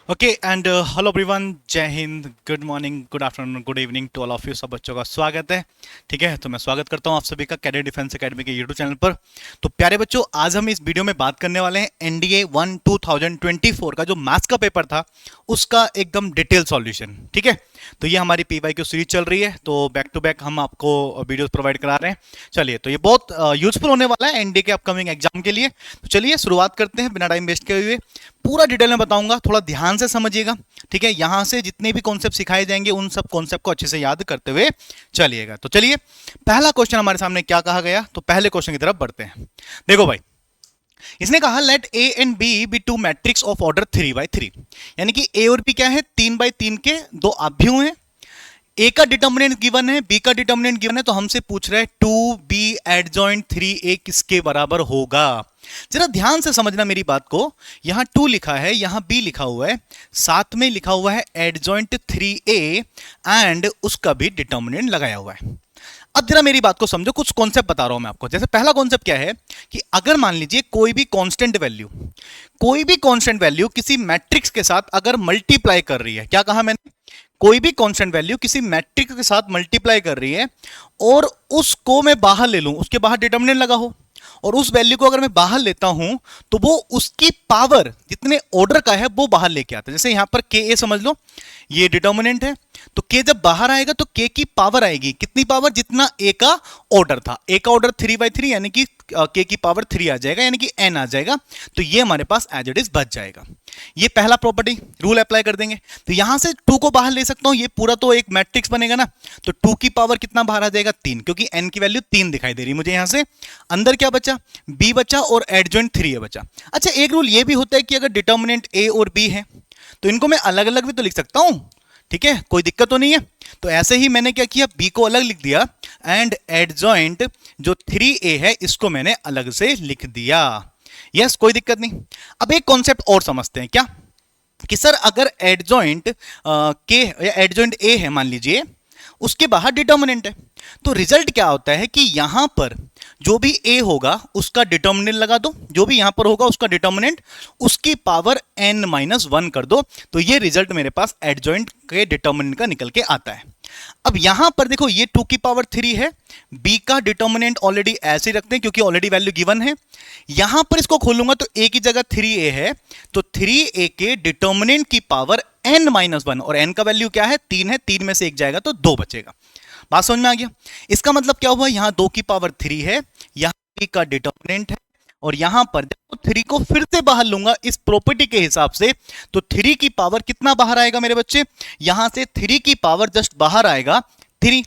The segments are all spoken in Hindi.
Okay and hello everyone, Jai Hind, good morning, good afternoon, good evening to all of you. सब बच्चों का स्वागत है। ठीक है, तो मैं स्वागत करता हूं आप सभी का कैडेट डिफेंस एकेडमी के यूट्यूब चैनल पर। तो प्यारे बच्चों, आज हम इस वीडियो में बात करने वाले हैं एनडीए 1 2024 का जो मैथ्स का पेपर था उसका एकदम डिटेल सॉल्यूशन। ठीक है, तो ये हमारी पीवाईक्यू सीरीज चल रही है, तो बैक टू बैक हम आपको वीडियोस प्रोवाइड करा रहे हैं। चलिए, तो ये बहुत यूजफुल होने वाला है एनडीए के अपकमिंग एग्जाम के लिए। तो चलिए शुरुआत करते हैं बिना टाइम वेस्ट किए हुए। पूरा डिटेल में बताऊंगा, थोड़ा ध्यान से समझिएगा। ठीक है, यहां से जितने भी कॉन्सेप्ट सिखाए जाएंगे उन सब कॉन्सेप्ट को अच्छे से याद करते हुए चलिएगा। तो चलिए, पहला क्वेश्चन हमारे सामने क्या कहा गया, तो पहले क्वेश्चन की तरफ बढ़ते हैं। देखो भाई, इसने कहा let A and B be two matrix of order 3 by 3, यानी कि ए और बी क्या है, 3 by 3 के दो अभ्युह हैं। ए का डिटर्मिनेंट गिवन है, बी का डिटर्मिनेंट गिवन है, तो हमसे पूछ रहे हैं 2b एडजॉइंट 3a किसके बराबर होगा। जरा ध्यान से समझना मेरी बात को। यहां 2 लिखा है, यहां b लिखा हुआ है, साथ में लिखा हुआ है एडजॉइंट 3a एंड उसका भी डिटर्मिनेंट लगाया हुआ है। अब जरा मेरी बात को समझो, कुछ कॉन्सेप्ट बता रहा हूं मैं आपको। जैसे पहला कॉन्सेप्ट क्या है कि अगर मान लीजिए कोई भी कांस्टेंट वैल्यू किसी मैट्रिक्स के साथ अगर मल्टीप्लाई कर रही है, क्या कहा मैंने, कोई भी कांस्टेंट वैल्यू किसी मैट्रिक्स के साथ मल्टीप्लाई कर रही है और उसको मैं बाहर ले लूं, उसके बाहर डिटर्मिनेंट लगा हो, और उस वैल्यू को अगर मैं बाहर लेता हूं तो वो उसकी पावर जितने ऑर्डर का है वो बाहर लेके आता है। जैसे यहां पर के ए समझ लो, ये डिटर्मिनेंट है, तो के जब बाहर आएगा तो के की पावर आएगी, कितनी पावर, जितना ए का ऑर्डर था। ए का ऑर्डर 3 by 3 यानी कि के की पावर 3 आ जाएगा, यानी कि एन आ जाएगा, तो ये हमारे पास एज इट इज बच जाएगा। ये पहला प्रॉपर्टी रूल अप्लाई कर देंगे। तो यहां से 2 को बाहर ले सकता हूं, ये पूरा तो एक मैट्रिक्स बनेगा ना, तो 2 की पावर कितना बाहर आ जाएगा, 3, क्योंकि एन की वैल्यू 3 दिखाई दे रही है मुझे। यहां से अंदर क्या बचा, बी बचा और एडजॉइंट 3a बचा। अच्छा, एक रूल ये भी होता है कि अगर डिटर्मिनेंट ए और बी है तो इनको मैं अलग अलग भी तो लिख सकता हूं। ठीक है, कोई दिक्कत तो नहीं है। तो ऐसे ही मैंने क्या किया, बी को अलग लिख दिया एंड एडजॉइंट जो 3a है इसको मैंने अलग से लिख दिया। यस, कोई दिक्कत नहीं। अब एक कॉन्सेप्ट और समझते हैं, क्या कि सर अगर एडजॉइंट के या एडजॉइंट ए है मान लीजिए, उसके बाहर डिटर्मिनेंट है, तो रिजल्ट क्या होता है कि यहां पर जो भी ए होगा उसका डिटर्मिनेंट लगा दो, जो भी यहां पर होगा उसका डिटर्मिनेंट, उसकी पावर n-1 कर दो, तो ये रिजल्ट मेरे पास एडजॉइंट के डिटर्मिनेंट का निकल के आता है। अब यहां पर देखो, ये 2 की पावर 3 है, बी का डिटर्मिनेंट ऑलरेडी ऐसे ही रखते हैं क्योंकि ऑलरेडी वैल्यू गिवन है। यहां पर इसको खोलूंगा तो ए की जगह 3a है, तो 3a के डिटर्मिनेंट की पावर n-1, और n का वैल्यू क्या है, 3 है, 3 में से 1 जाएगा तो 2 बचेगा। बात समझ में आ गया। इसका मतलब क्या हुआ, यहां 2 की पावर 3 है, यहां 3 का डिटर्मिनेंट है, और यहां पर देखो 3 को फिर से बाहर लूंगा इस प्रॉपर्टी के हिसाब से, तो 3 की पावर कितना बाहर आएगा मेरे बच्चे, यहां से 3 की पावर जस्ट बाहर आएगा 3,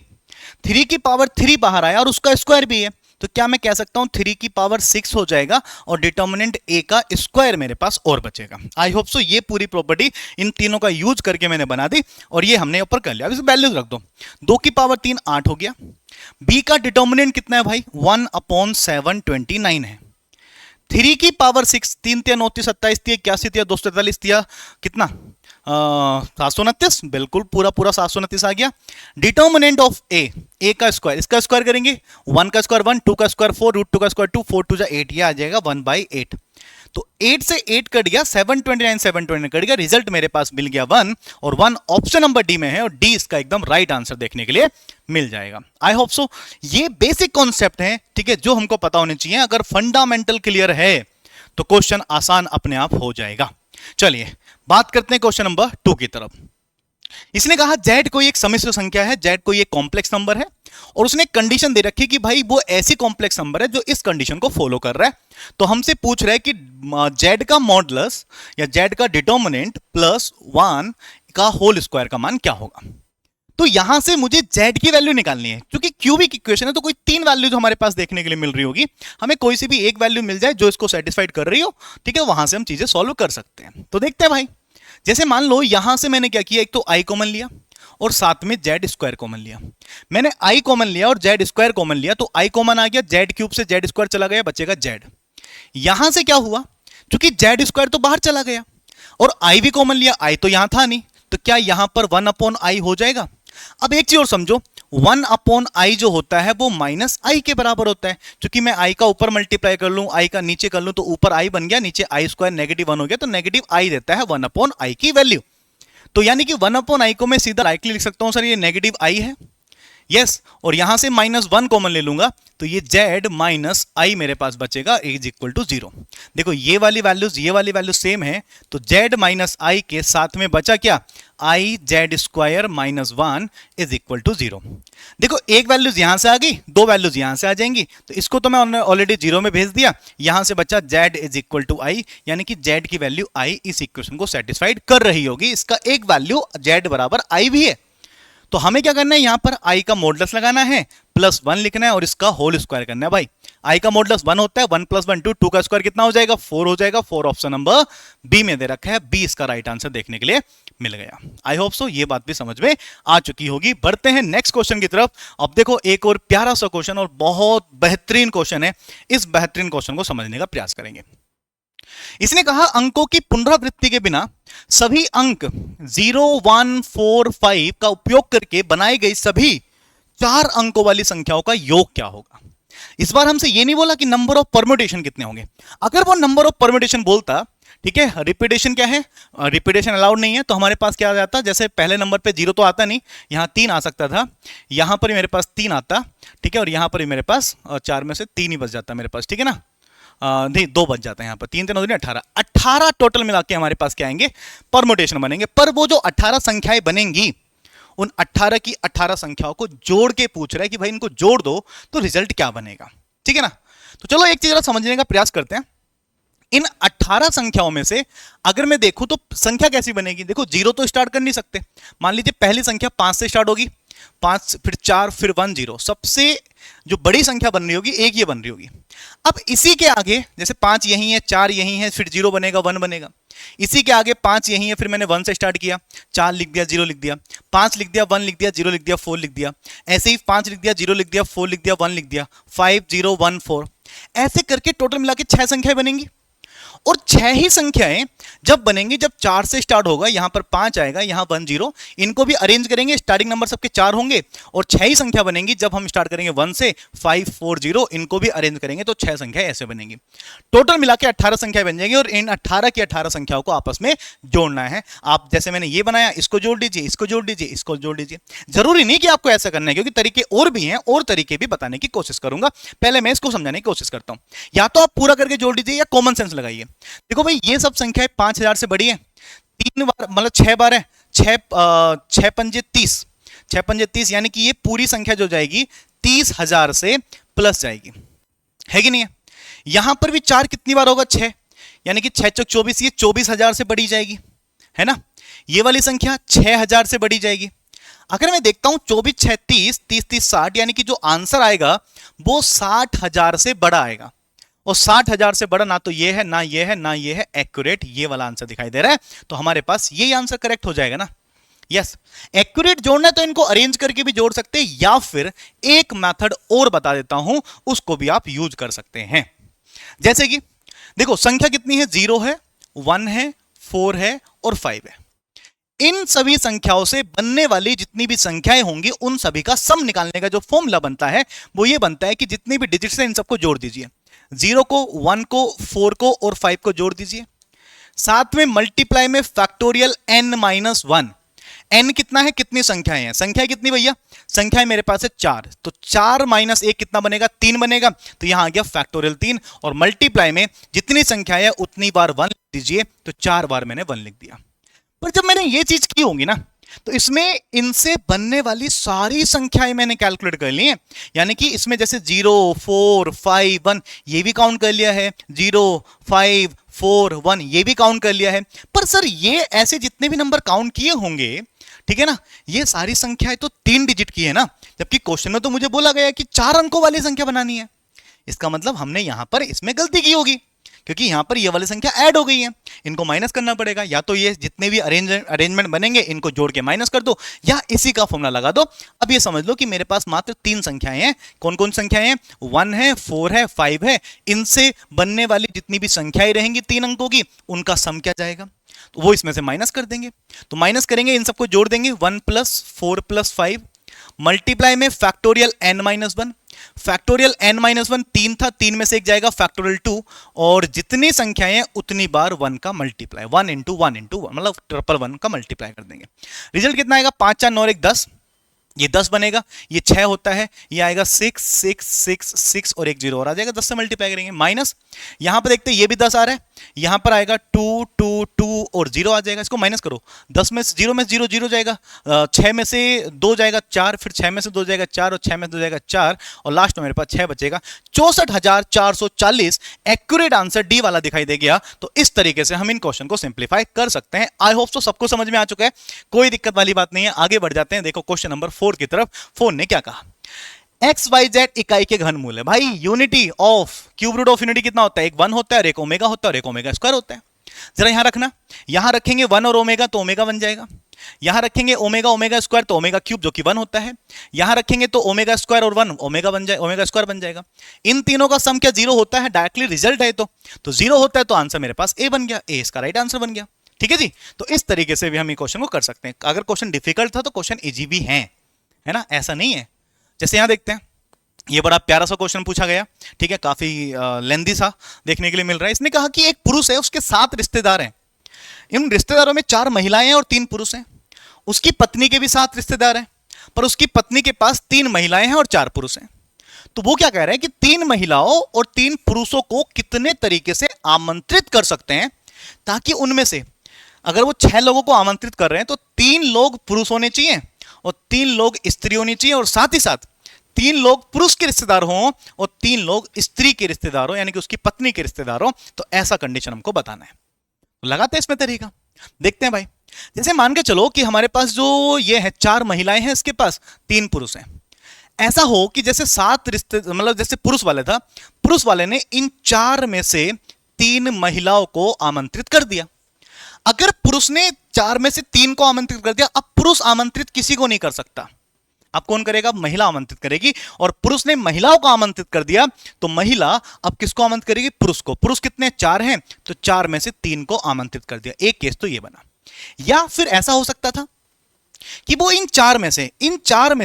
3 की पावर 3 बाहर आया और उसका स्क्वायर भी है, तो क्या मैं कह सकता हूं 3 की पावर 6 हो जाएगा और डिटर्मिनेंट ए का स्क्वायर मेरे पास और बचेगा। आई होप सो ये पूरी प्रॉपर्टी इन तीनों का यूज करके मैंने बना दी और ये हमने ऊपर कर लिया। अब इस वैल्यूज रख दो, 2 की पावर 3 8 हो गया। बी का डिटर्मिनेंट कितना है भाई, 1/729 है। 3 की पावर 6, 3 तिया 9 27 तिया 81 तिया 243 तिया कितना, 729, बिल्कुल पूरा पूरा 729 आ गया। डिटर्मिनेंट ऑफ ए का स्क्वायर, इसका स्क्वायर करेंगे, 1 का स्क्वायर 1, 2 का स्क्वायर 4, रूट 2 का स्क्वायर 2, 4 2 जा 8, ये आ जाएगा 1/8। तो 8 से 8 कट गया, 729 कट गया, रिजल्ट मेरे पास मिल गया 1, और 1 ऑप्शन नंबर डी में है, और डी इसका एकदम राइट आंसर देखने के लिए मिल जाएगा। आई होप सो ये बेसिक कॉन्सेप्ट है, ठीक है, जो हमको पता होने चाहिए। अगर फंडामेंटल क्लियर है तो क्वेश्चन आसान अपने आप हो जाएगा। चलिए बात करते हैं क्वेश्चन नंबर 2 की तरफ। इसने कहा जेड कोई एक सम्मिश्र संख्या है, जेड कोई एक कॉम्प्लेक्स नंबर है, और उसने कंडीशन दे रखी कि भाई वो ऐसी कॉम्प्लेक्स नंबर है जो इस कंडीशन को फॉलो कर रहा है। तो हमसे पूछ रहा है कि जेड का मॉडुलस या जेड का डिटर्मिनेंट +1 का होल स्क्वायर का मान क्या होगा। तो यहां से मुझे जेड की वैल्यू निकालनी है, क्योंकि क्यूबिक इक्वेशन है तो कोई 3 वैल्यूज हमारे पास देखने के लिए मिल रही होगी। हमें कोई सी भी एक वैल्यू मिल जाए जो इसको सेटिस्फाइड कर रही हो, ठीक है, वहां से हम चीजें सॉल्व कर सकते हैं। तो देखते हैं भाई, जैसे मान लो यहां से मैंने क्या किया, एक तो आई कॉमन लिया और साथ में जेड स्क्वायर कॉमन लिया। मैंने आई कॉमन लिया और जेड स्क्वायर कॉमन लिया, तो आई कॉमन आ गया, जेड क्यूब से जेड स्क्वायर चला गया, बचेगा जेड। यहां से क्या हुआ, क्योंकि जेड स्क्वायर तो बाहर चला गया और आई भी कॉमन लिया, आई तो यहां था नहीं, तो क्या यहां पर 1/i हो जाएगा। अब एक चीज और समझो, 1 अपॉन आई जो होता है वो माइनस आई के बराबर होता है। क्योंकि मैं आई का ऊपर मल्टीप्लाई कर लूं, आई का नीचे कर लूं, तो ऊपर आई बन गया, नीचे आई स्क्वायर -1 हो गया, तो नेगेटिव आई देता है 1 अपॉन आई की वैल्यू। तो यानी कि 1 अपॉन आई को मैं सीधा डायरेक्टली लिख सकता हूं, सर ये नेगेटिव आई है, यस, और यहां से -1 कॉमन ले लूंगा, तो ये z माइनस आई मेरे पास बचेगा इज इक्वल टू 0। देखो ये वाली वैल्यूज सेम है, तो z माइनस आई के साथ में बचा क्या, i z square -1 is equal to 0। देखो एक वैल्यूज यहां से आ गई, दो वैल्यूज यहां से आ जाएंगी, तो इसको तो मैं ऑलरेडी 0 में भेज दिया, यहां से बचा z इज इक्वल टू आई, यानी कि z की वैल्यू आई इस इक्वेशन को सेटिस्फाइड कर रही होगी। इसका एक वैल्यू z बराबर आई भी है। तो हमें क्या करना है, यहां पर i का मॉडुलस लगाना है, +1 लिखना है और इसका होल स्क्वायर करना है। भाई i का मॉडुलस 1 होता है, 1 + 1 2 का स्क्वायर कितना हो जाएगा, 4 हो जाएगा। 4 ऑप्शन नंबर बी में दे रखा है, बी इसका राइट आंसर देखने के लिए मिल गया। आई होप सो ये बात भी समझ में आ चुकी होगी। बढ़ते हैं नेक्स्ट क्वेश्चन की तरफ। अब देखो एक और प्यारा सा क्वेश्चन और बहुत बेहतरीन क्वेश्चन है, इस बेहतरीन क्वेश्चन को समझने का प्रयास करेंगे। इसने कहा अंकों की पुनरावृत्ति के बिना सभी अंक 0, 1, 4, 5 का उपयोग करके बनाई गई सभी 4 अंकों वाली संख्याओं का योग क्या होगा। इस बार हमसे यह नहीं बोला कि नंबर ऑफ परम्यूटेशन कितने होंगे। अगर वो नंबर ऑफ परम्यूटेशन बोलता, ठीक है, रिपीटेशन क्या है, रिपीटेशन अलाउड नहीं है, तो हमारे पास क्या आ जाता, जैसे पहले नंबर पे 0 तो आता नहीं, यहां 3 आ सकता था, यहां पर मेरे पास 3 आता, ठीक है, और यहां पर मेरे पास 4 में से 3 ही बच जाता मेरे पास, ठीक है ना, नहीं 2 बच जाते हैं यहाँ पर, 3 3 9 18 18 टोटल मिला के हमारे पास क्या आएंगे, परम्यूटेशन बनेंगे। पर वो जो 18 संख्याएं बनेंगी, उन 18 की 18 संख्याओं को जोड़ के पूछ रहा है कि भाई इनको जोड़ दो तो रिजल्ट क्या बनेगा, ठीक है ना। तो चलो एक चीज समझने का प्रयास करते हैं। इन 18 संख्याओं में से अगर मैं देखूं तो संख्या कैसी बनेगी। देखो 0 तो स्टार्ट कर नहीं सकते, मान लीजिए पहली संख्या 5 से स्टार्ट होगी, 5 फिर 4 फिर 1 0, सबसे जो बड़ी संख्या बन रही होगी एक ये बन रही होगी। अब इसी के आगे जैसे 5 यही है, 4 यही है, फिर 0 बनेगा 1 बनेगा, इसी के आगे 5 यही है, फिर मैंने 1 से स्टार्ट किया, 4 लिख दिया 0 लिख दिया, 5 लिख दिया 1 लिख दिया 0 लिख दिया 4 लिख दिया, ऐसे ही 5 लिख दिया 0 लिख दिया 4 लिख दिया 1 लिख दिया, 5 0 1 4, ऐसे करके टोटल मिला के 6 संख्याएं बनेंगी। और 6 ही संख्याएं जब बनेंगी जब 4 से स्टार्ट होगा, यहां पर 5 आएगा, यहां 1 0, इनको भी अरेंज करेंगे, स्टार्टिंग नंबर सबके 4 होंगे, और 6 ही संख्या बनेंगी जब हम स्टार्ट करेंगे 1 से, 5 4 0, इनको भी अरेंज करेंगे तो 6 संख्याएं ऐसे बनेंगी। टोटल मिला के 18 संख्या बन जाएंगी और इन 18 की 18 संख्याओं को आपस में जोड़ना है। आप जैसे मैंने ये बनाया, इसको जोड़ दीजिए, इसको जोड़ दीजिए, इसको जोड़ दीजिए। जरूरी नहीं कि आपको ऐसा करना है, क्योंकि तरीके और भी हैं, और तरीके भी बताने की कोशिश करूंगा। पहले मैं इसको समझाने की कोशिश करता हूं। या तो आप पूरा करके जोड़ दीजिए या कॉमन सेंस लगाइए। देखो भाई ये सब संख्याएं 5000 से बड़ी है, 3 बार मतलब 6 बार है, 6 पंजे 30, 6 पंजे 30, यानी कि ये पूरी संख्या जो जाएगी 30,000 से प्लस जाएगी, है कि नहीं है। यहां पर भी 4 कितनी बार होगा, 6, यानी कि 6 चौक 24, ये 24,000 से बड़ी जाएगी, है ना। ये वाली संख्या 6000 से बड़ी जाएगी। अगर मैं देखता हूं 24 6 30 30 30 60, यानी कि जो आंसर आएगा वो 60,000 से बड़ा आएगा, और 60,000 से बड़ा ना तो ये है ना ये है ना ये है, एक्यूरेट ये वाला आंसर दिखाई दे रहा है, तो हमारे पास यही आंसर करेक्ट हो जाएगा ना। यस, एक्यूरेट जोड़ना है तो इनको अरेंज करके भी जोड़ सकते हैं, या फिर एक मेथड और बता देता हूं, उसको भी आप यूज कर सकते हैं। जैसे कि देखो संख्या कितनी है, 0 है, 1 है, 4 है और 5 है। इन सभी संख्याओं से बनने वाली जितनी भी संख्याएं होंगी उन सभी का सम निकालने का जो फॉर्मूला बनता है वो ये बनता है कि जितनी भी डिजिट्स हैं इन सबको जोड़ दीजिए, 0 को, 1 को, 4 को और 5 को जोड़ दीजिए, साथ में मल्टीप्लाई में फैक्टोरियल n-1। n कितना है, कितनी संख्याएं हैं, संख्या कितनी भैया, संख्या मेरे पास है 4, तो 4 - 1 कितना बनेगा, 3 बनेगा, तो यहां आ गया फैक्टोरियल 3, और मल्टीप्लाई में जितनी संख्या है उतनी बार 1 लिख दीजिए, तो 4 बार मैंने 1 लिख दिया। पर जब मैंने ये चीज की होंगी ना, तो इसमें इनसे बनने वाली सारी संख्याएं मैंने कैलकुलेट कर ली हैं, यानी कि इसमें जैसे 0 4 5 1 ये भी काउंट कर लिया है, 0 5 4 1 ये भी काउंट कर लिया है। पर सर ये ऐसे जितने भी नंबर काउंट किए होंगे, ठीक है ना, ये सारी संख्याएं तो 3 डिजिट की है ना, जबकि क्वेश्चन में तो मुझे बोला गया कि 4 अंकों वाली संख्या बनानी है। इसका मतलब हमने यहां पर इसमें गलती की होगी, क्योंकि यहां पर ये वाली संख्या ऐड हो गई है, इनको माइनस करना पड़ेगा। या तो ये जितने भी अरेंजमेंट बनेंगे इनको जोड़ के माइनस कर दो, या इसी का फॉर्मूला लगा दो। अब ये समझ लो कि मेरे पास मात्र 3 संख्याएं हैं। कौन कौन संख्याएं हैं, 1 है, 4 है, 5 है। इनसे बनने वाली जितनी भी संख्याएं रहेंगी 3 अंकों की, उनका सम क्या जाएगा, तो वो इसमें से माइनस कर देंगे। तो माइनस करेंगे, इन सबको जोड़ देंगे, 1 + 4 + 5 मल्टीप्लाई में factorial n minus one, factorial n minus one 3 था, 3 में से एक जाएगा फैक्टोरियल 2, और जितनी संख्याएं हैं उतनी बार 1 का मल्टीप्लाई, 1 इंटू 1 इंटू 1, मतलब ट्रिपल 1 का मल्टीप्लाई कर देंगे। रिजल्ट कितना आएगा, 5 4 9 1 10, ये 10 बनेगा, ये 6 होता है, ये आएगा 6 6 6 6 और एक 0 और आ जाएगा, 10 से मल्टीप्लाई करेंगे। माइनस यहां पर देखते हैं ये भी 10 आ रहा है, यहां पर आएगा 2 2 2 और 0 आ जाएगा, इसको माइनस करो, 10 में 0 में 0 0 जाएगा, 6 में से 2 जाएगा 4, फिर 6 में से 2 जाएगा 4 और 6 में से 2 जाएगा 4 और लास्ट में मेरे पास 6 बचेगा। 64,440 एक्यूरेट आंसर डी वाला दिखाई दे गया। तो इस तरीके से हम इन क्वेश्चन को सिंप्लीफाई कर सकते हैं। आई होप तो सबको समझ में आ चुका है, कोई दिक्कत वाली बात नहीं है। आगे बढ़ जाते हैं, देखो क्वेश्चन नंबर 4 की तरफ। 4 ने क्या कहा, एक्स वाई जेड इकाई के घनमूल है। भाई unity of cube root of unity कितना होता है, एक 1 होता है और एक ओमेगा होता है और एक ओमेगा स्क्वायर होता है। जरा यहां रखना, यहां रखेंगे 1 और ओमेगा तो ओमेगा बन जाएगा, यहां रखेंगे ओमेगा ओमेगा स्क्वायर तो ओमेगा क्यूब जो कि 1 होता है, यहां रखेंगे तो ओमेगा स्क्वायर और 1 ओमेगा बन जाएगा, ओमेगा स्क्वायर बन जाएगा। इन तीनों का सम क्या 0 होता है, डायरेक्टली रिजल्ट है तो 0 होता है, तो आंसर मेरे पास ए बन गया, ए इसका राइट आंसर बन गया। ठीक है जी, तो इस तरीके से भी हम ये क्वेश्चन को कर सकते हैं। अगर क्वेश्चन डिफिकल्ट था तो क्वेश्चन इजी भी है ना, ऐसा नहीं है। जैसे यहां देखते हैं, ये बड़ा प्यारा सा क्वेश्चन पूछा गया, ठीक है, काफी लेंदी सा देखने के लिए मिल रहा है। इसने कहा कि एक पुरुष है, उसके 7 रिश्तेदार हैं, इन रिश्तेदारों में 4 महिलाएं हैं और 3 पुरुष हैं। उसकी पत्नी के भी 7 रिश्तेदार हैं, पर उसकी पत्नी के पास 3 महिलाएं हैं और 4 पुरुष हैं। तो वो क्या कह रहे हैं कि 3 महिलाओं और 3 पुरुषों को कितने तरीके से आमंत्रित कर सकते हैं, ताकि उनमें से अगर वो 6 लोगों को आमंत्रित कर रहे हैं तो 3 लोग पुरुष होने चाहिए और 3 लोग स्त्री होनी चाहिए, और साथ ही साथ 3 लोग पुरुष के रिश्तेदार हों और 3 लोग स्त्री के रिश्तेदार हों, यानी कि उसकी पत्नी के रिश्तेदार हों। तो ऐसा कंडीशन हमको बताना है। तो लगाते हैं इसमें तरीका, देखते हैं भाई। जैसे मान के चलो कि हमारे पास जो ये है 4 महिलाएं हैं, इसके पास 3 पुरुष हैं। ऐसा हो कि जैसे 7 रिश्ते, मतलब जैसे पुरुष वाले था, पुरुष वाले ने इन 4 में से 3 महिलाओं को आमंत्रित कर दिया। अगर पुरुष ने 4 में से 3 को आमंत्रित कर दिया, अब पुरुष आमंत्रित किसी को नहीं कर सकता, अब कौन करेगा, महिला आमंत्रित करेगी। और पुरुष ने महिलाओं को आमंत्रित कर दिया, तो महिला अब किसको आमंत्रित करेगी, पुरुष को। पुरुष कितने, 4 हैं, तो 4 में से 3 को आमंत्रित कर दिया। एक केस तो ये बना। या फिर ऐसा हो सकता था कि वो इन 4 में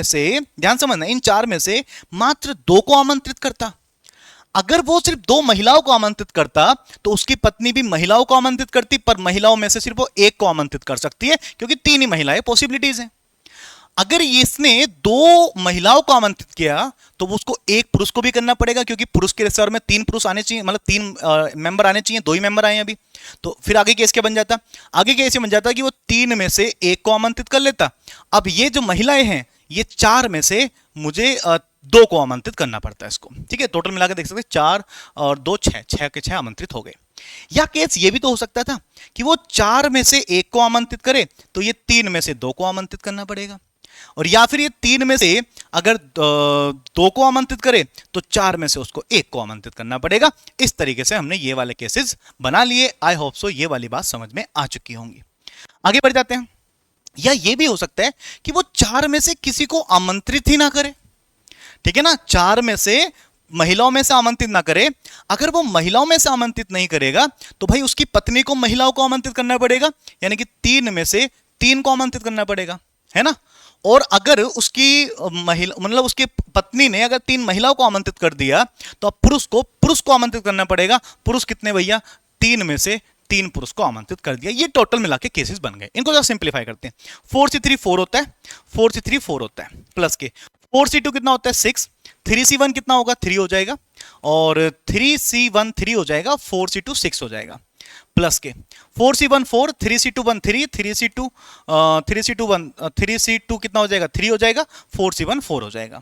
से ध्यान समझना, इन 4 में से मात्र 2 को आमंत्रित करता। अगर वो सिर्फ 2 महिलाओं को आमंत्रित करता तो उसकी पत्नी भी महिलाओं को आमंत्रित करती, पर महिलाओं में से सिर्फ वो 1 को आमंत्रित कर सकती है, क्योंकि 3 ही महिलाएं पॉसिबिलिटीज हैं। अगर इसने 2 महिलाओं को आमंत्रित किया तो उसको 1 पुरुष को भी करना पड़ेगा, क्योंकि पुरुष के रिश्तेदार में 3 पुरुष आने चाहिए, मतलब 3 मेंबर आने चाहिए, 2 ही मेंबर आए अभी। तो फिर आगे केस क्या बन जाता, आगे केस बन जाता कि वो 3 में से 1 को आमंत्रित कर लेता। अब ये जो महिलाएं हैं, ये 4 में से मुझे 2 को आमंत्रित करना पड़ता है इसको। ठीक है, टोटल मिलाकर देख सकते हैं 4 और 2 6, 6 के 6 आमंत्रित हो गए। या केस ये भी तो हो सकता था कि वो 4 में से 1 को आमंत्रित करे, तो ये 3 में से 2 को आमंत्रित करना पड़ेगा। और या फिर ये 3 में से अगर 2 को आमंत्रित करे तो 4 में से उसको 1 को आमंत्रित करना पड़ेगा। इस तरीके से हमने ये वाले केसेस बना लिए। आई होप सो ये वाली बात समझ में आ चुकी होंगी। आगे बढ़ जाते हैं। या ये भी हो सकता है कि वो 4 में से किसी को आमंत्रित ही ना करे, ठीक है ना, 4 में से महिलाओं में से आमंत्रित ना करे। अगर वो महिलाओं में से आमंत्रित नहीं करेगा तो भाई उसकी पत्नी को महिलाओं को आमंत्रित करना पड़ेगा, यानी कि 3 में से 3 को आमंत्रित करना पड़ेगा, है ना। और अगर उसकी महिला, मतलब उसकी पत्नी ने अगर 3 महिलाओं को आमंत्रित कर दिया तो अब पुरुष को आमंत्रित करना पड़ेगा। पुरुष कितने भैया, 3 में से 3 पुरुष को आमंत्रित कर दिया। ये टोटल मिला के केसेस बन गए। इनको जरा सिंप्लीफाई करते हैं। 4 से 3 4 होता है, 4 से 3 4 होता है, प्लस के 4 से 2 कितना होता है 6, 3 से 1 कितना होगा 3 हो जाएगा, और 3 से 1 3 हो जाएगा, 4 से 2 6 हो जाएगा, प्लस के 4 से 1 4, 3 से 2 1 3, 3 से 2 कितना हो जाएगा 3 हो जाएगा, 4 से 1 4 हो जाएगा,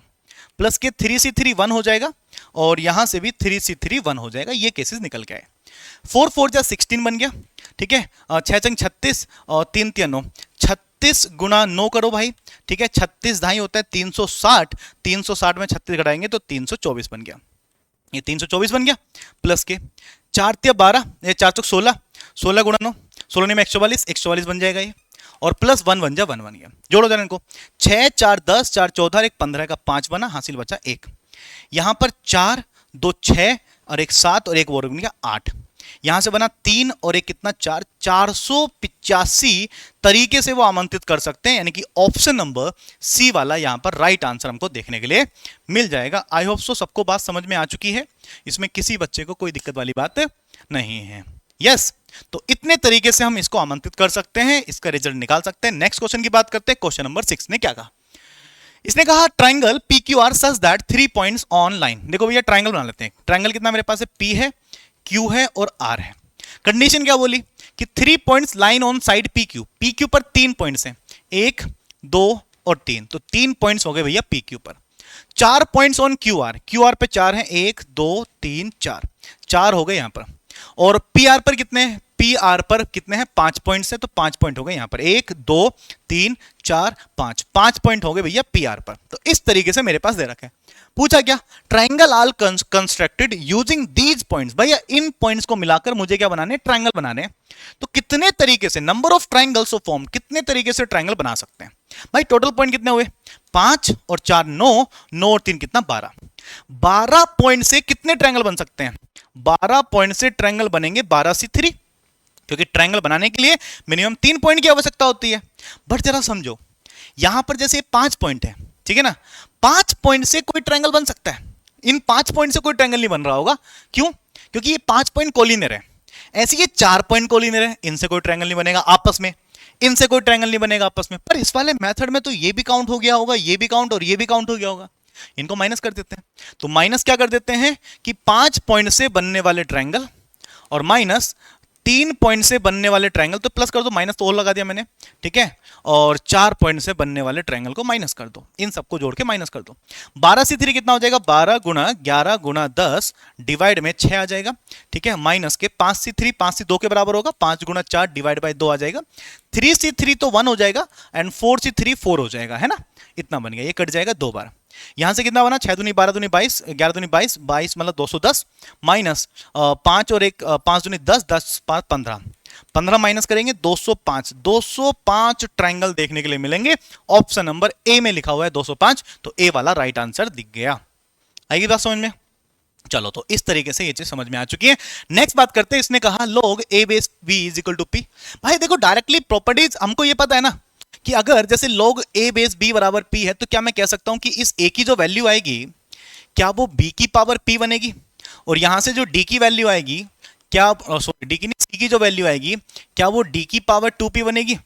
प्लस के 3 से 3 1 हो जाएगा, और यहां से भी 3 से 3 1 हो जाएगा। ये केसेस निकल के आए। 4 4 जा 16 बन गया, ठीक है, 6 चंग 36 और 3 3 9, 36 गुना 9 करो भाई, ठीक है, 36 ढाई होता है 360, 360 में 36 घटाएंगे तो 324 बन गया, ये 324 बन गया, प्लस के 4 3 12, ये 4 चौक 16, 16 गुना 9, 16 में 144, 144 बन जाएगा ये, और प्लस 1 बन जा 1 बन गया। जोड़ो जरा इनको, 6 4 10, 4 14, 1 15 का 5 बना, हासिल बचा 1। यहां पर 4 2 6 और 1 7 और 1 और बन गया 8। यहां से बना 3 और एक कितना 4, 485 तरीके से वो आमंत्रित कर सकते हैं, यानी कि ऑप्शन नंबर सी वाला यहां पर राइट आंसर हमको देखने के लिए मिल जाएगा। आई होप सो सबको बात समझ में आ चुकी है, इसमें किसी बच्चे को कोई दिक्कत वाली बात नहीं है। यस, तो इतने तरीके से हम इसको आमंत्रित कर सकते हैं, इसका रिजल्ट निकाल सकते हैं। नेक्स्ट क्वेश्चन की बात करते हैं। क्वेश्चन नंबर 6 ने क्या कहा, इसने कहा triangle P Q R such that 3 points on line. देखो भैया ट्राइंगल बना लेते हैं। ट्राइंगल कितना मेरे पास है, पी है, क्यू है और आर है। कंडीशन क्या बोली कि 3 points line on side P Q. P Q पर 3 पॉइंट्स हैं, 1 2 और 3, तो 3 पॉइंट्स हो गए भैया पी क्यू पर। 4 points on Q R. Q R पे 4 हैं, 1 2 3 4, 4 हो गए यहां पर। और पी आर पर कितने हैं, पी आर पर कितने हैं, 5 पॉइंट्स हैं, तो 5 पॉइंट हो गए यहां पर, 1 2 3 4 5, 5 पॉइंट हो गए भैया पी आर पर। तो इस तरीके से मेरे पास दे रखा है। पूछा क्या, triangle all constructed using these points. भैया इन पॉइंट्स को मिलाकर मुझे क्या बनाने, ट्राइंगल बनाने। तो कितने तरीके से, number of triangles of form, कितने तरीके से ट्राइंगल बना सकते हैं भाई। टोटल पॉइंट कितने हुए, 5 और 4 9, 9 और 3 कितना 12। 12 पॉइंट से कितने ट्राइंगल बन सकते हैं, 12 पॉइंट से ट्राइंगल बनेंगे 12 से 3, क्योंकि ट्राइंगल बनाने के लिए मिनिमम 3 पॉइंट की आवश्यकता होती है। बट जरा समझो, यहां पर जैसे 5 पॉइंट है, ठीक है ना, 5 पॉइंट से कोई ट्राइंगल बन सकता है। इन 5 पॉइंट से कोई ट्राइंगल नहीं बन रहा होगा, क्यों, क्योंकि ये 5 पॉइंट कोलिनियर है। ऐसे ये 4 पॉइंट कोलिनियर है, इनसे कोई ट्राइंगल नहीं बनेगा आपस में, इनसे कोई ट्राइंगल नहीं बनेगा आपस में। पर इस वाले मेथड में तो ये भी काउंट हो गया होगा, ये भी काउंट और ये भी काउंट हो गया होगा। इनको माइनस कर देते हैं। तो माइनस क्या कर देते हैं कि 5 पॉइंट से बनने वाले ट्राइंगल और माइनस 3 पॉइंट से बनने वाले ट्राइंगल, तो प्लस कर दो, माइनस तो और लगा दिया मैंने, ठीक है। और 4 पॉइंट से बनने वाले ट्राइंगल को माइनस कर दो, इन सबको जोड़ के माइनस कर दो। 12 से 3 कितना हो जाएगा, 12 गुणा 11 गुणा 10 डिवाइड में 6 आ जाएगा, ठीक है। माइनस के 5 से 3, 5 से 2 के बराबर होगा, 5 गुणा 4 डिवाइड बाई 2 आ जाएगा। 3 से 3 तो 1 हो जाएगा एंड 4 से 3 4 हो जाएगा, है ना, इतना बन गया। ये कट जाएगा 2 बार। यहां से कितना बना, 6 दूनी 12 दूनी 22, 11 दूनी 22, 22 मतलब 210 माइनस 5 और 1 5 दूनी 10, 10 5 15, 15 माइनस करेंगे 205। 205 ट्राइंगल देखने के लिए मिलेंगे। ऑप्शन नंबर ए में लिखा हुआ है 205, तो ए वाला राइट आंसर दिख गया। आएगी बात समझ में। चलो, तो इस तरीके से ये चीज समझ में आ चुकी है। नेक्स्ट बात करते हैं। इसने कहा log a base b is equal to p। भाई देखो डायरेक्टली प्रॉपर्टीज हमको ये पता है ना कि अगर जैसे log a बेस b बराबर p है, तो क्या मैं कह सकता हूं कि इस a की जो वैल्यू आएगी, क्या वो b की पावर p बनेगी, और यहां से जो d की वैल्यू आएगी, क्या सॉरी d की नहीं, c की जो वैल्यू आएगी, क्या वो d की पावर 2p बनेगी,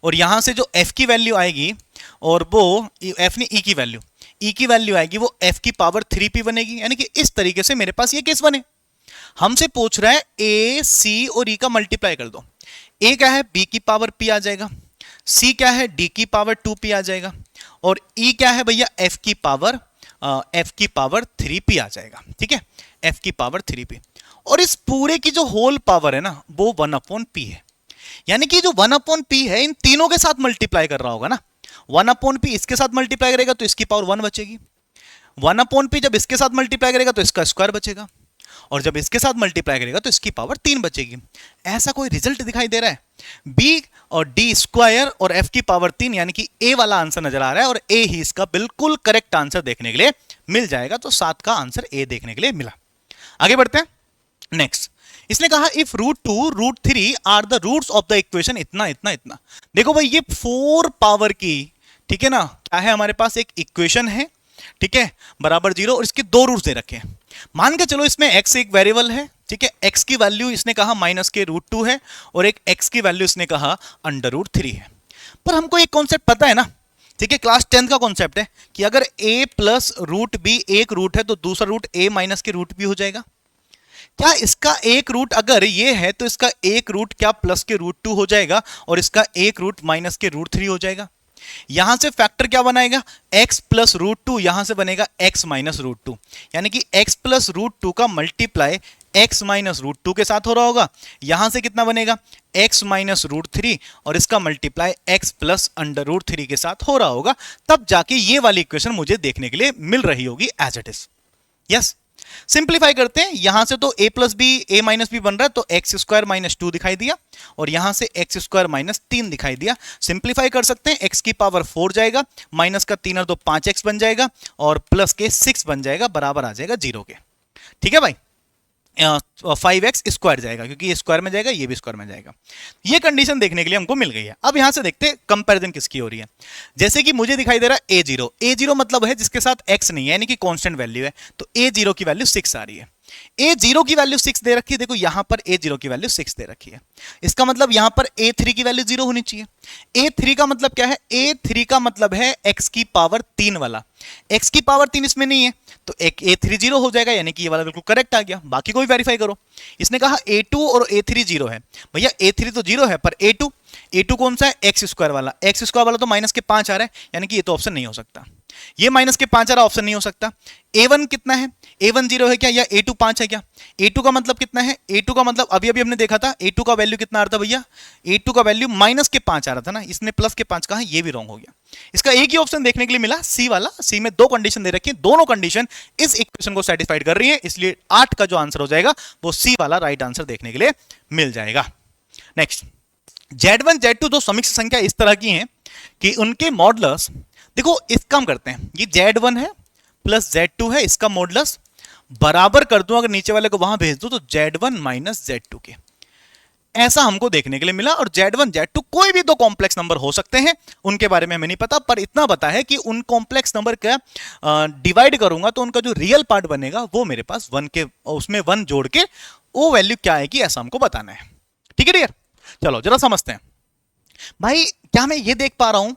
और यहां से जो f की वैल्यू आएगी, और वो f नहीं e की वैल्यू आएगी, वो f की पावर 3p बनेगी। यानी कि इस तरीके से मेरे पास ये केस बने। हमसे पूछ रहा है a c और e का मल्टीप्लाई कर दो। a क्या है, b की पावर p आ जाएगा, c क्या है, d की पावर 2p आ जाएगा, और e क्या है भैया, f की पावर 3p आ जाएगा, ठीक है, f की पावर 3p। और इस पूरे की जो होल पावर है ना, वो 1/p है। यानी कि जो 1/p है, इन तीनों के साथ मल्टीप्लाई कर रहा होगा ना। 1/p इसके साथ मल्टीप्लाई करेगा तो इसकी पावर 1 बचेगी। 1/p जब इसके साथ मल्टीप्लाई करेगा तो इसका स्क्वायर बचेगा, और जब इसके साथ मल्टीप्लाई करेगा तो इसकी पावर 3 बचेगी। ऐसा कोई रिजल्ट दिखाई दे रहा है, b और d स्क्वायर और f की पावर 3, यानी कि a वाला आंसर नजर आ रहा है, और a ही इसका बिल्कुल करेक्ट आंसर देखने के लिए मिल जाएगा। तो 7 का आंसर a देखने के लिए मिला। आगे बढ़ते हैं। नेक्स्ट, इसने कहा if √2 √3 are the roots of the equation इतना इतना इतना। देखो भाई ये 4 पावर की, ठीक है ना, क्या है हमारे पास, एक इक्वेशन है, ठीक है, बराबर 0, और इसके 2 रूट्स दे रखे हैं। मान के चलो इसमें x एक वेरिएबल है, ठीक है, x की वैल्यू इसने कहा माइनस के √2 है, और एक x की वैल्यू इसने कहा √3 है। पर हमको एक कॉन्सेप्ट पता है ना, ठीक है, क्लास 10 का कॉन्सेप्ट है कि अगर a प्लस √b एक रूट है तो दूसरा रूट a माइनस के रूट b हो जाएगा। क्या इसका एक रूट अगर ये है तो इसका एक रूट क्या प्लस के √2 हो जाएगा, और इसका एक रूट माइनस के √3 हो जाएगा। यहां से फैक्टर क्या बनाएगा, x प्लस √2, यहां से बनेगा x माइनस √2, यानी कि x प्लस √2 का मल्टीप्लाई x माइनस √2 के साथ हो रहा होगा। यहां से कितना बनेगा, x माइनस √3, और इसका मल्टीप्लाई x प्लस √3 के साथ हो रहा होगा। तब जाके ये वाली इक्वेशन मुझे देखने के लिए मिल रही होगी as it is. Yes, simplify करते हैं। यहां से तो a plus b a minus b बन रहा है, तो एक्स स्क्वायर माइनस 2 दिखाई दिया, और यहां से एक्स स्क्वायर माइनस 3 दिखाई दिया। सिंप्लीफाई कर सकते हैं, x की पावर 4 जाएगा, माइनस का 3 और 2 5x बन जाएगा, और प्लस के 6 बन जाएगा, बराबर आ जाएगा 0 के। ठीक है भाई, 5x² जाएगा, क्योंकि ये स्क्वायर में जाएगा, ये भी स्क्वायर में जाएगा। ये कंडीशन देखने के लिए हमको मिल गई है। अब यहां से देखते हैं कंपैरिजन किसकी हो रही है। जैसे कि मुझे दिखाई दे रहा है a0 मतलब है जिसके साथ x नहीं है, यानी कि कांस्टेंट वैल्यू है, तो a0 की वैल्यू 6 आ रही है। a0 की वैल्यू 6 दे रखी है, देखो यहां पर a0 की वैल्यू 6 दे रखी है, इसका मतलब यहां पर a3 की वैल्यू 0 होनी चाहिए। a3 का मतलब क्या है, a3 का मतलब है x की पावर 3 वाला, x की पावर 3 इसमें नहीं है, तो एक a3 0 हो जाएगा, यानी कि ये वाला बिल्कुल करेक्ट आ गया। बाकी को भी वेरीफाई करो। इसने कहा a2 और a3 0 है, भैया a3 तो 0 है, पर a2 कौन सा है, x² वाला, x² वाला तो माइनस के 5 आ रहा है, यानी कि ये तो ऑप्शन नहीं हो सकता। ये माइनस के 5 आ रहा, ऑप्शन नहीं हो सकता। a1 कितना है, a1 0 है क्या, या a2 5 है क्या? a2 का मतलब कितना है, a2 का मतलब अभी अभी हमने देखा था a2 का वैल्यू कितना आ रहा था भैया, a2 का वैल्यू माइनस के 5 आ रहा था ना, इसने प्लस के 5 कहा, ये भी रॉन्ग हो गया। इसका एक ही ऑप्शन देखने के लिए मिला, सी वाला। सी में दो कंडीशन दे रखी है, दोनों कंडीशन इस इक्वेशन को सेटिस्फाइड कर रही है, इसलिए 8 का जो आंसर हो जाएगा वो सी वाला राइट आंसर देखने के लिए मिल जाएगा। नेक्स्ट, Z1 Z2 दो समिश्र संख्या इस तरह की हैं कि उनके मॉडुलस, देखो इस काम करते हैं, ये Z1 है प्लस Z2 है, इसका मॉडुलस बराबर कर दूं, अगर नीचे वाले को वहां भेज दूं तो Z1 माइनस Z2 के, ऐसा हमको देखने के लिए मिला। और Z1 Z2 कोई भी दो कॉम्प्लेक्स नंबर हो सकते हैं, उनके बारे में हमें नहीं पता, पर इतना पता है कि उन कॉम्प्लेक्स नंबर का डिवाइड करूंगा तो उनका जो रियल पार्ट बनेगा वो मेरे पास 1 के, उसमें 1 जोड़ के वो वैल्यू क्या आएगी ऐसा हमको बताना है। ठीक है डियर, चलो जरा समझते हैं। भाई क्या मैं ये देख पा रहा हूं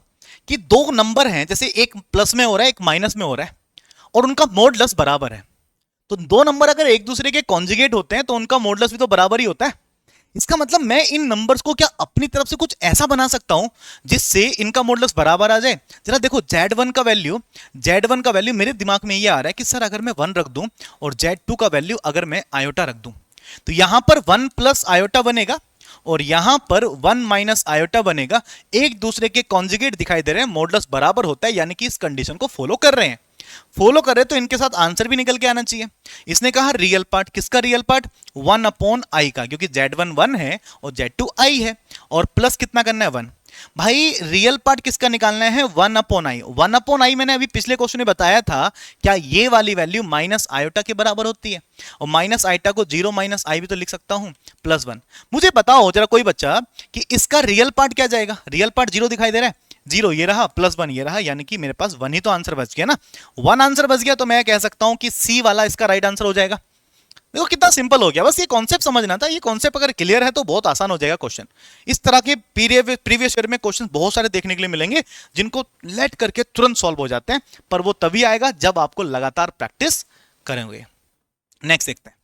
कि दो नंबर हैं, जैसे एक प्लस में हो रहा है एक माइनस में हो रहा है, और उनका मॉडुलस बराबर है, तो दो नंबर अगर एक दूसरे के कॉन्जुगेट होते हैं तो उनका मॉडुलस भी तो बराबर ही होता है। इसका मतलब मैं इन नंबर्स को क्या अपनी तरफ से कुछ ऐसा बना सकता हूं जिससे इनका मॉडुलस बराबर आ जाए। जरा देखो, Z1 का वैल्यू मेरे दिमाग में ये आ रहा है कि सर अगर मैं 1 रख दूं और Z2 का वैल्यू अगर मैं आयोटा रख दूं, तो यहां पर 1 प्लस आयोटा बनेगा और यहां पर 1 माइनस आयोटा बनेगा, एक दूसरे के कॉन्जुगेट दिखाई दे रहे हैं, मॉडुलस बराबर होता है, यानी कि इस कंडीशन को फॉलो कर रहे हैं। तो इनके साथ आंसर भी निकल के आना चाहिए। इसने कहा रियल पार्ट, किसका रियल पार्ट, 1/i का, क्योंकि Z1 1 है और Z2 i है, और प्लस कितना करना है 1। भाई रियल पार्ट किसका निकालना है, 1/i। 1/i मैंने अभी पिछले क्वेश्चन में बताया था, क्या ये वाली वैल्यू माइनस आयोटा के बराबर होती है, और माइनस आयोटा को 0 माइनस आई भी तो लिख सकता हूं, +1। मुझे बताओ जरा कोई बच्चा कि इसका रियल पार्ट क्या जाएगा, रियल पार्ट 0 दिखाई दे रहा है, 0 ये रहा, +1 ये रहा, यानी कि मेरे पास 1 ही तो आंसर बच गया ना। 1 आंसर बच गया तो मैं कह सकता हूं कि सी वाला इसका राइट आंसर हो जाएगा। देखो कितना सिंपल हो गया, बस ये कॉन्सेप्ट समझना था। ये कॉन्सेप्ट अगर क्लियर है तो बहुत आसान हो जाएगा क्वेश्चन। इस तरह के प्रीवियस ईयर में क्वेश्चन बहुत सारे देखने के लिए मिलेंगे जिनको लेट करके तुरंत सॉल्व हो जाते हैं, पर वो तभी आएगा जब आपको लगातार प्रैक्टिस करेंगे। नेक्स्ट देखते हैं,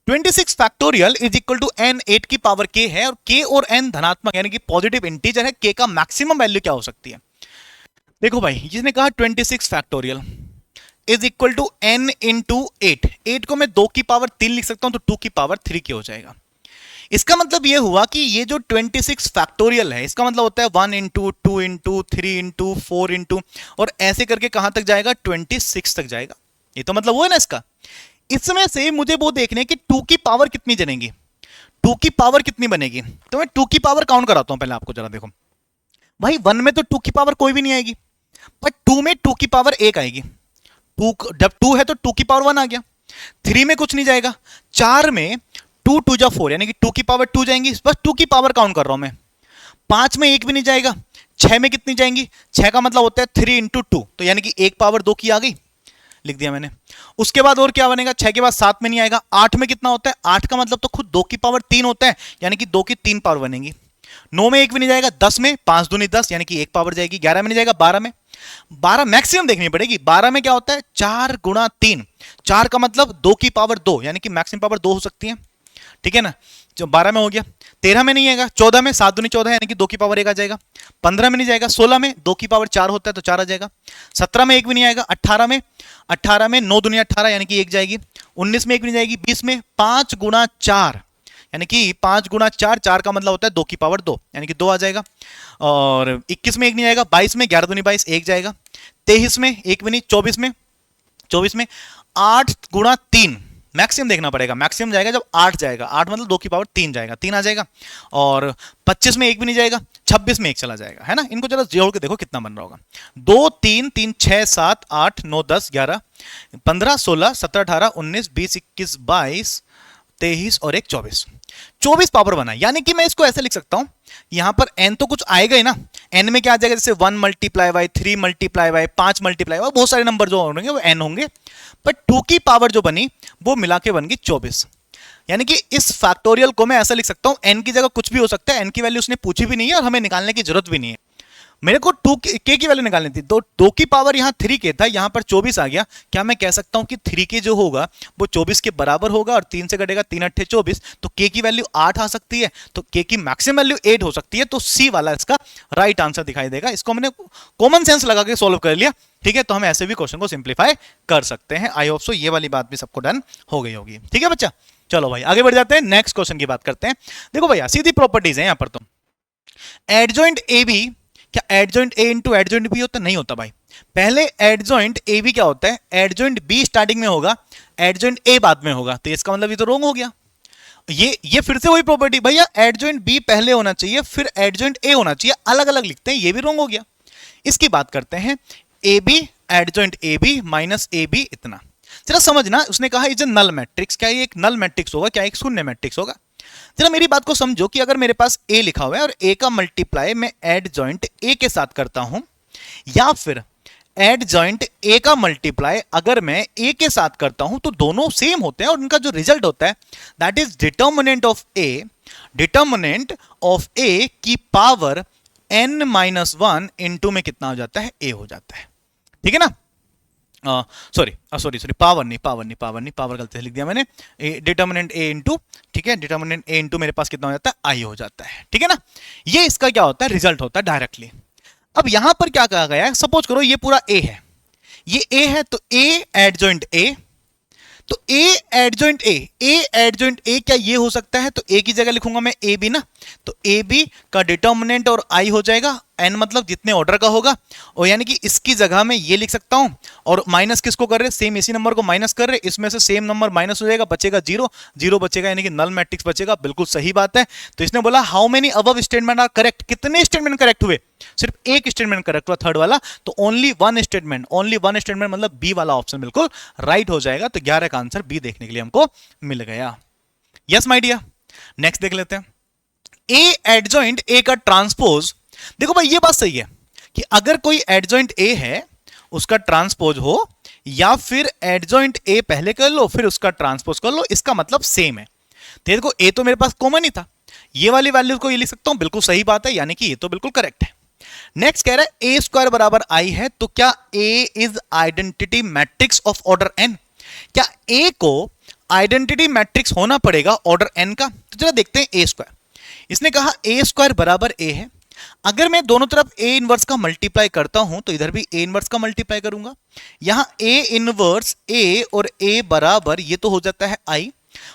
26 factorial is equal to n 8 की पावर k है, और k और n धनात्मक यानी कि पॉजिटिव इंटीजर है, k का मैक्सिमम वैल्यू क्या हो सकती है। देखो भाई, जिसने कहा 26 factorial is equal to n into 8, 8 को मैं 2 की पावर 3 लिख सकता हूं, तो 2 की पावर 3 क्या हो जाएगा। इसका मतलब यह हुआ कि ये जो 26 फैक्टोरियल है, इसका मतलब होता है 1 इंटू 2 इंटू 3 इंटू 4 इंटू, और ऐसे करके कहां तक जाएगा, 26 तक जाएगा। ये तो मतलब वो है ना इसका। इसमें से मुझे वो देखने की 2 की पावर कितनी जनेगी, 2 की पावर कितनी बनेगी, तो मैं 2 की पावर काउंट कराता हूं पहले आपको। जरा देखो भाई, 1 में तो 2 की पावर कोई भी नहीं आएगी, पर 2 में 2 की पावर 1 आएगी। 2 जब 2 है तो 2 की पावर 1 आ गया। 3 में कुछ नहीं जाएगा। 4 में 2 2 जा 4, यानी कि 2 की पावर 2 जाएंगी, बस 2 की पावर काउंट कर रहा हूं मैं। 5 में 1 भी नहीं जाएगा। 6 में कितनी जाएंगी, 6 का मतलब होता है 3 इंटू 2, तो यानी कि 1 पावर 2 की आ गई, लिख दिया मैंने। उसके बाद और क्या बनेगा, 6 के बाद 7 में नहीं आएगा। 8 में कितना होता है, 8 का मतलब तो खुद 2 की पावर 3 होता है, यानी कि 2 की 3 पावर बनेगी। 9 में 1 भी नहीं जाएगा। 10 में 5 दूनी 10, यानी कि 1 पावर जाएगी। 11 में नहीं जाएगा। 12 में, 12 मैक्सिमम देखनी पड़ेगी। 12 में क्या होता है, 4 गुणा 3, 4 का मतलब 2 की पावर 2, यानी कि मैक्सिमम पावर 2 हो सकती है, ठीक है ना, जो 12 में हो गया। 13 में नहीं आएगा। 14 में 7 दूनी 14, यानी कि 2 की पावर 1 आ जाएगा। 15 में नहीं जाएगा। 16 में 2 की पावर 4 होता है तो 4 आ जाएगा। 17 में 1 भी नहीं आएगा। 18 में 9 दूनी 18, यानी कि 1 जाएगी। 19 में 1 भी नहीं जाएगी। 20 में 5 गुणा 4, यानी कि 5 गुणा 4, 4 का मतलब होता है 2 की पावर 2, यानी कि 2 आ जाएगा। और 21 में 1 नहीं आएगा। 22 में 11 दूनी 22, 1 जाएगा। 23 में 1 भी नहीं। 24 में 8 गुणा 3, मैक्सिमम देखना पड़ेगा, मैक्सिमम जाएगा जब 8 जाएगा। 8 मतलब 2 की पावर 3 जाएगा, 3 आ जाएगा। और 25 में 1 भी नहीं जाएगा। 26 में 1 चला जाएगा, है ना। इनको जरा जोड़ के देखो कितना बन रहा होगा। 2 3 3 6 7 8 9 10 11 15 16 17 18 19 20 21 22 23 और एक 24, 24 पावर बना। यानी कि मैं इसको ऐसे लिख सकता हूं, यहां पर n तो कुछ आएगा ही ना, n में क्या आ जाएगा, जैसे 1 multiply by 3 multiply by 5 multiply by, बहुत सारे नंबर जो होंगे वो n होंगे, बट 2 की पावर जो बनी वो मिला के बन गई 24। यानी कि इस फैक्टोरियल को मैं ऐसा लिख सकता हूं, n की जगह कुछ भी हो सकता है, n की वैल्यू उसने पूछी भी नहीं है और हमें निकालने की जरूरत भी नहीं है। मेरे को 2 k की वैल्यू निकालनी थी, तो 2 की पावर यहां 3k था, यहां पर 24 आ गया। क्या मैं कह सकता हूं कि 3k जो होगा वो 24 के बराबर होगा, और 3 से कटेगा 3 अट्ठे 24, तो k की वैल्यू 8 आ सकती है, तो k की मैक्सिमम वैल्यू 8 हो सकती है। तो c वाला इसका राइट आंसर दिखाई देगा। इसको हमने कॉमन सेंस लगा के सोल्व कर लिया, ठीक है। तो हम ऐसे भी क्वेश्चन को सिंप्लीफाई कर सकते हैं। आई होप सो ये वाली बात भी सबको डन हो गई होगी, ठीक है बच्चा। चलो भाई आगे बढ़ जाते हैं, नेक्स्ट क्वेश्चन की बात करते हैं। देखो भैया सीधी प्रॉपर्टीज है यहां पर। तो एडजॉइंट ए बी, क्या adjoint A into adjoint B होता? नहीं होता भाई। पहले एडजॉइंट ए बी क्या होता है, एडजॉइंट बी स्टार्टिंग में होगा, एडजॉइंट ए बाद में होगा, तो इसका मतलब ये तो रॉन्ग हो गया। ये फिर से वही प्रॉपर्टी भैया, एडजॉइंट बी पहले होना चाहिए फिर एडजॉइंट ए होना चाहिए, अलग अलग लिखते हैं, ये भी रॉन्ग हो गया। इसकी बात करते हैं, A B adjoint A B minus A B इतना। जरा समझना, उसने कहा इज ए नल मैट्रिक्स, क्या ये एक नल मैट्रिक्स होगा, क्या एक शून्य मैट्रिक्स होगा? जरा मेरी बात को समझो कि अगर मेरे पास a लिखा हुआ है और a का मल्टीप्लाई मैं एडजॉइंट a के साथ करता हूं, या फिर एडजॉइंट a का मल्टीप्लाई अगर मैं a के साथ करता हूं, तो दोनों सेम होते हैं और उनका जो रिजल्ट होता है that is determinant of a, determinant of a की पावर n-1 इनटू में कितना हो जाता है, a हो जाता है, ठीक है ना। सॉरी पावर गलती से लिख दिया मैंने, डिटर्मिनेंट ए इंटू, ठीक है, डिटर्मिनेंट ए इंटू मेरे पास कितना हो जाता है, आई हो जाता है, ठीक है ना। ये इसका क्या होता है, रिजल्ट होता है डायरेक्टली। अब यहां पर क्या कहा गया है, सपोज करो ये पूरा ए है, ये ए है, तो ए एडजॉइंट ए, तो ए एडजॉइंट ए क्या ये हो सकता है, तो ए की जगह लिखूंगा मैं ए बी ना, तो ए बी का डिटर्मिनेंट और आई हो जाएगा, एन मतलब जितने ऑर्डर का होगा, और यानी कि इसकी जगह में ये लिख सकता हूं, और माइनस किसको कर रहे, सेम इसी नंबर को माइनस कर रहे, इसमें से सेम नंबर माइनस हो जाएगा, बचेगा जीरो, जीरो बचेगा, यानी कि नल मैट्रिक्स बचेगा। बिल्कुल सही बात है। तो इसने बोला how many above statement are correct, कितने स्टेटमेंट करेक्ट हुए, सिर्फ एक स्टेटमेंट करेक्ट हुआ, थर्ड वाला, तो ओनली वन स्टेटमेंट मतलब बी वाला ऑप्शन बिल्कुल राइट हो जाएगा। तो 11 का आंसर बी देखने के लिए हमको मिल गया। यस माय डियर, नेक्स्ट देख लेते हैं, ए एडजॉइंट ए का ट्रांसपोज। देखो भाई ये बात सही है कि अगर कोई एडजॉइंट ए है उसका ट्रांसपोज हो, या फिर एडजॉइंट ए पहले कर लो फिर उसका ट्रांसपोज कर लो, इसका मतलब सेम है। देखो ए तो मेरे पास कॉमन ही था, ये वाली वैल्यू को ये लिख सकता हूं, बिल्कुल सही बात है, यानी कि ये तो बिल्कुल करेक्ट है। नेक्स्ट कह रहा है ए स्क्वायर बराबर आई है, तो क्या A is identity matrix of order N, क्या ए को आइडेंटिटी मैट्रिक्स होना पड़ेगा ऑर्डर एन का? तो जरा देखते हैं ए स्क्वायर, इसने कहा ए स्क्वायर बराबर ए है, अगर मैं दोनों तरफ ए इनवर्स का मल्टीप्लाई करता हूं तो इधर भी ए इनवर्स का मल्टीप्लाई करूंगा, यहां ए इनवर्स ए और ए बराबर ये तो हो जाता है आई,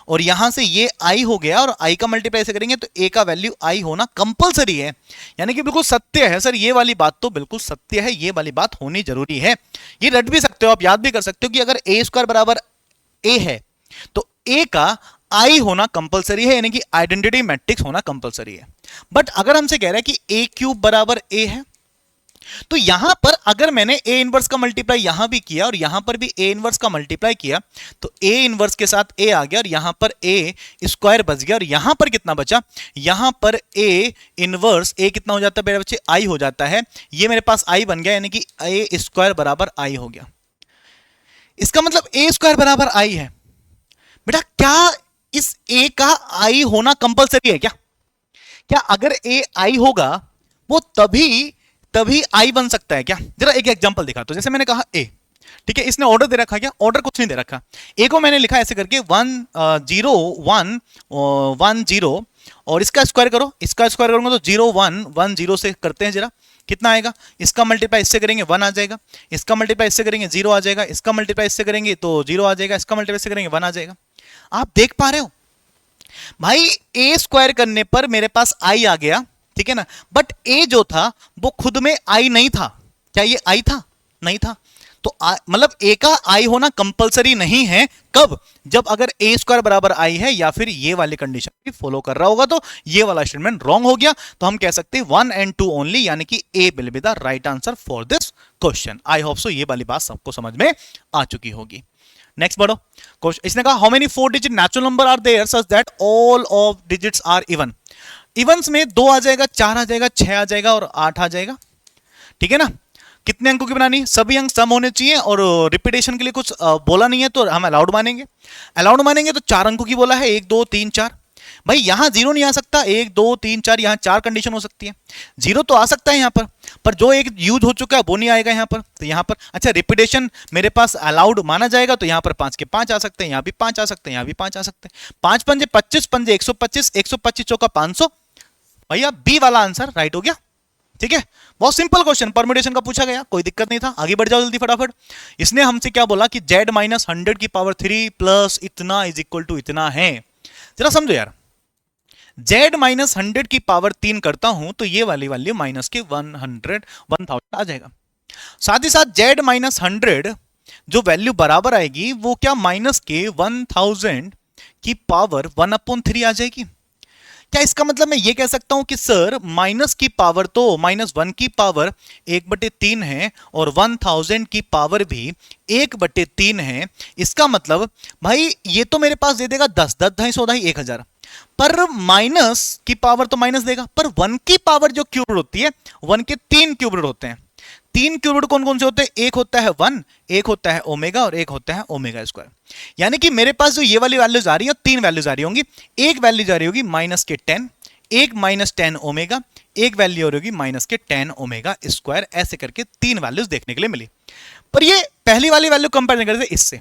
और यहां से ये आई हो गया, और आई का मल्टीप्लाई से करेंगे तो ए का वैल्यू आई होना कंपलसरी है, यानी कि बिल्कुल सत्य है। सर ये वाली बात तो बिल्कुल सत्य है, ये वाली बात होनी जरूरी है। ये रट भी सकते हो आप, याद भी कर सकते हो कि अगर ए स्क्वायर बराबर ए है तो ए का आई होना कंपलसरी है, यानी कि आइडेंटिटी मैट्रिक्स होना कंपलसरी है। बट अगर हमसे कह रहा है कि ए क्यूब बराबर ए है, तो यहां पर अगर मैंने ए इनवर्स का मल्टीप्लाई यहां भी किया और यहां पर भी ए इनवर्स का मल्टीप्लाई किया, तो ए इनवर्स के साथ ए आ गया और यहां पर ए स्क्वायर बच गया, और यहां पर कितना बचा, यहां पर ए इनवर्स ए कितना हो जाता है मेरे बच्चे, आई हो जाता है, ये मेरे पास आई बन गया, यानी कि ए स्क्वायर बराबर आई हो गया। इसका मतलब ए स्क्वायर बराबर आई है। बेटा क्या इस ए का आई होना कंपलसरी है क्या? क्या अगर ए आई होगा वो तभी आई बन सकता है क्या? जरा एक एग्जांपल दिखा, तो जैसे मैंने कहा ए, ठीक है, इसने ऑर्डर दे रखा, क्या ऑर्डर कुछ नहीं दे रखा, ए को मैंने लिखा ऐसे करके 1 0 1 1 0, और इसका स्क्वायर करो, इसका स्क्वायर करूंगा तो 0 1 1 0 से करते हैं, जरा कितना आएगा, इसका मल्टीप्लाई इससे करेंगे 1 आ जाएगा, इसका मल्टीप्लाई इससे करेंगे 0 आ जाएगा, इसका मल्टीप्लाई इससे करेंगे तो 0 आ जाएगा, इसका मल्टीप्लाई इससे करेंगे 1 आ जाएगा। आप देख पा रहे हो भाई, ए स्क्वायर करने पर मेरे पास आई आ गया, ठीक है ना, बट ए जो था वो खुद में आई नहीं था। क्या ये आई था? नहीं था। तो मतलब ए का आई होना कंपलसरी नहीं है, कब, जब अगर ए स्क्वायर बराबर आई है या फिर ये वाली कंडीशन भी फॉलो कर रहा होगा, तो ये वाला स्टेटमेंट रॉन्ग हो गया। तो हम कह सकते हैं 1 and 2 ओनली, यानी कि A will be the right answer for this question. I hope so ये वाली बात सबको समझ में आ चुकी होगी। नेक्स्ट बढ़ो क्वेश्चन, इसने कहा how many 4 digit natural number are there such that all of digits are even. Evens में 2 आ जाएगा, 4 आ जाएगा, 6 आ जाएगा और 8 आ जाएगा, ठीक है ना। कितने अंकों की बनानी, सभी अंक सम होने चाहिए और रिपीटेशन के लिए कुछ बोला नहीं है तो हम अलाउड मानेंगे। अलाउड मानेंगे तो 4 अंकों की बोला है, 1 2 3 4। भाई यहां 0 नहीं आ सकता, 1 2 3 4 यहां 4 कंडीशन हो सकती है। 0 तो आ सकता है यहां पर जो एक यूज हो चुका है वो नहीं आएगा यहां पर। तो यहां पर अच्छा रिपीटेशन मेरे पास अलाउड माना जाएगा तो यहां पर 5 के 5 आ सकते हैं, यहां भी 5 आ सकते हैं, यहां भी 5 आ सकते हैं। 5 पंजे 25, पंजे 125, 125 चौका 500। भैया बी वाला आंसर राइट हो गया, ठीक है। बहुत सिंपल क्वेश्चन, परम्यूटेशन का पूछा गया, कोई दिक्कत नहीं था। आगे बढ़ जाओ जल्दी फटाफट। इसने हमसे क्या बोला कि z माइनस 100 की पावर 3 प्लस इतना इज इक्वल टू इतना है। जरा समझो यार, z माइनस 100 की पावर 3 करता हूं तो ये वाली वैल्यू माइनस के 1000 आ जाएगा। साथ ही साथ z माइनस 100 जो वैल्यू बराबर आएगी वो क्या माइनस के 1000 की पावर 1/3 आ जाएगी। क्या इसका मतलब मैं ये कह सकता हूं कि सर माइनस की पावर तो -1 की पावर 1/3 है और 1000 की पावर भी 1/3 है। इसका मतलब भाई ये तो मेरे पास दे देगा 10 10 250 1000, पर माइनस की पावर तो माइनस देगा, पर 1 की पावर जो क्यूब होती है 1 के 3 क्यूब होते हैं। 3 क्यूब कौन कौन से होते हैं, एक होता है 1, एक होता है ओमेगा और एक होता है ओमेगा स्क्वायर। यानी कि मेरे पास जो ये वाली वैल्यूज आ रही है 3 वैल्यूज आ रही होंगी। एक वैल्यू जा रही होगी माइनस के 10, एक माइनस 10 ओमेगा, एक वैल्यू हो रही होगी माइनस के 10 ओमेगा स्क्वायर। ऐसे करके 3 वैल्यूज देखने के लिए मिली। पर ये पहली वाली वैल्यू कंपेयर करते थे इससे,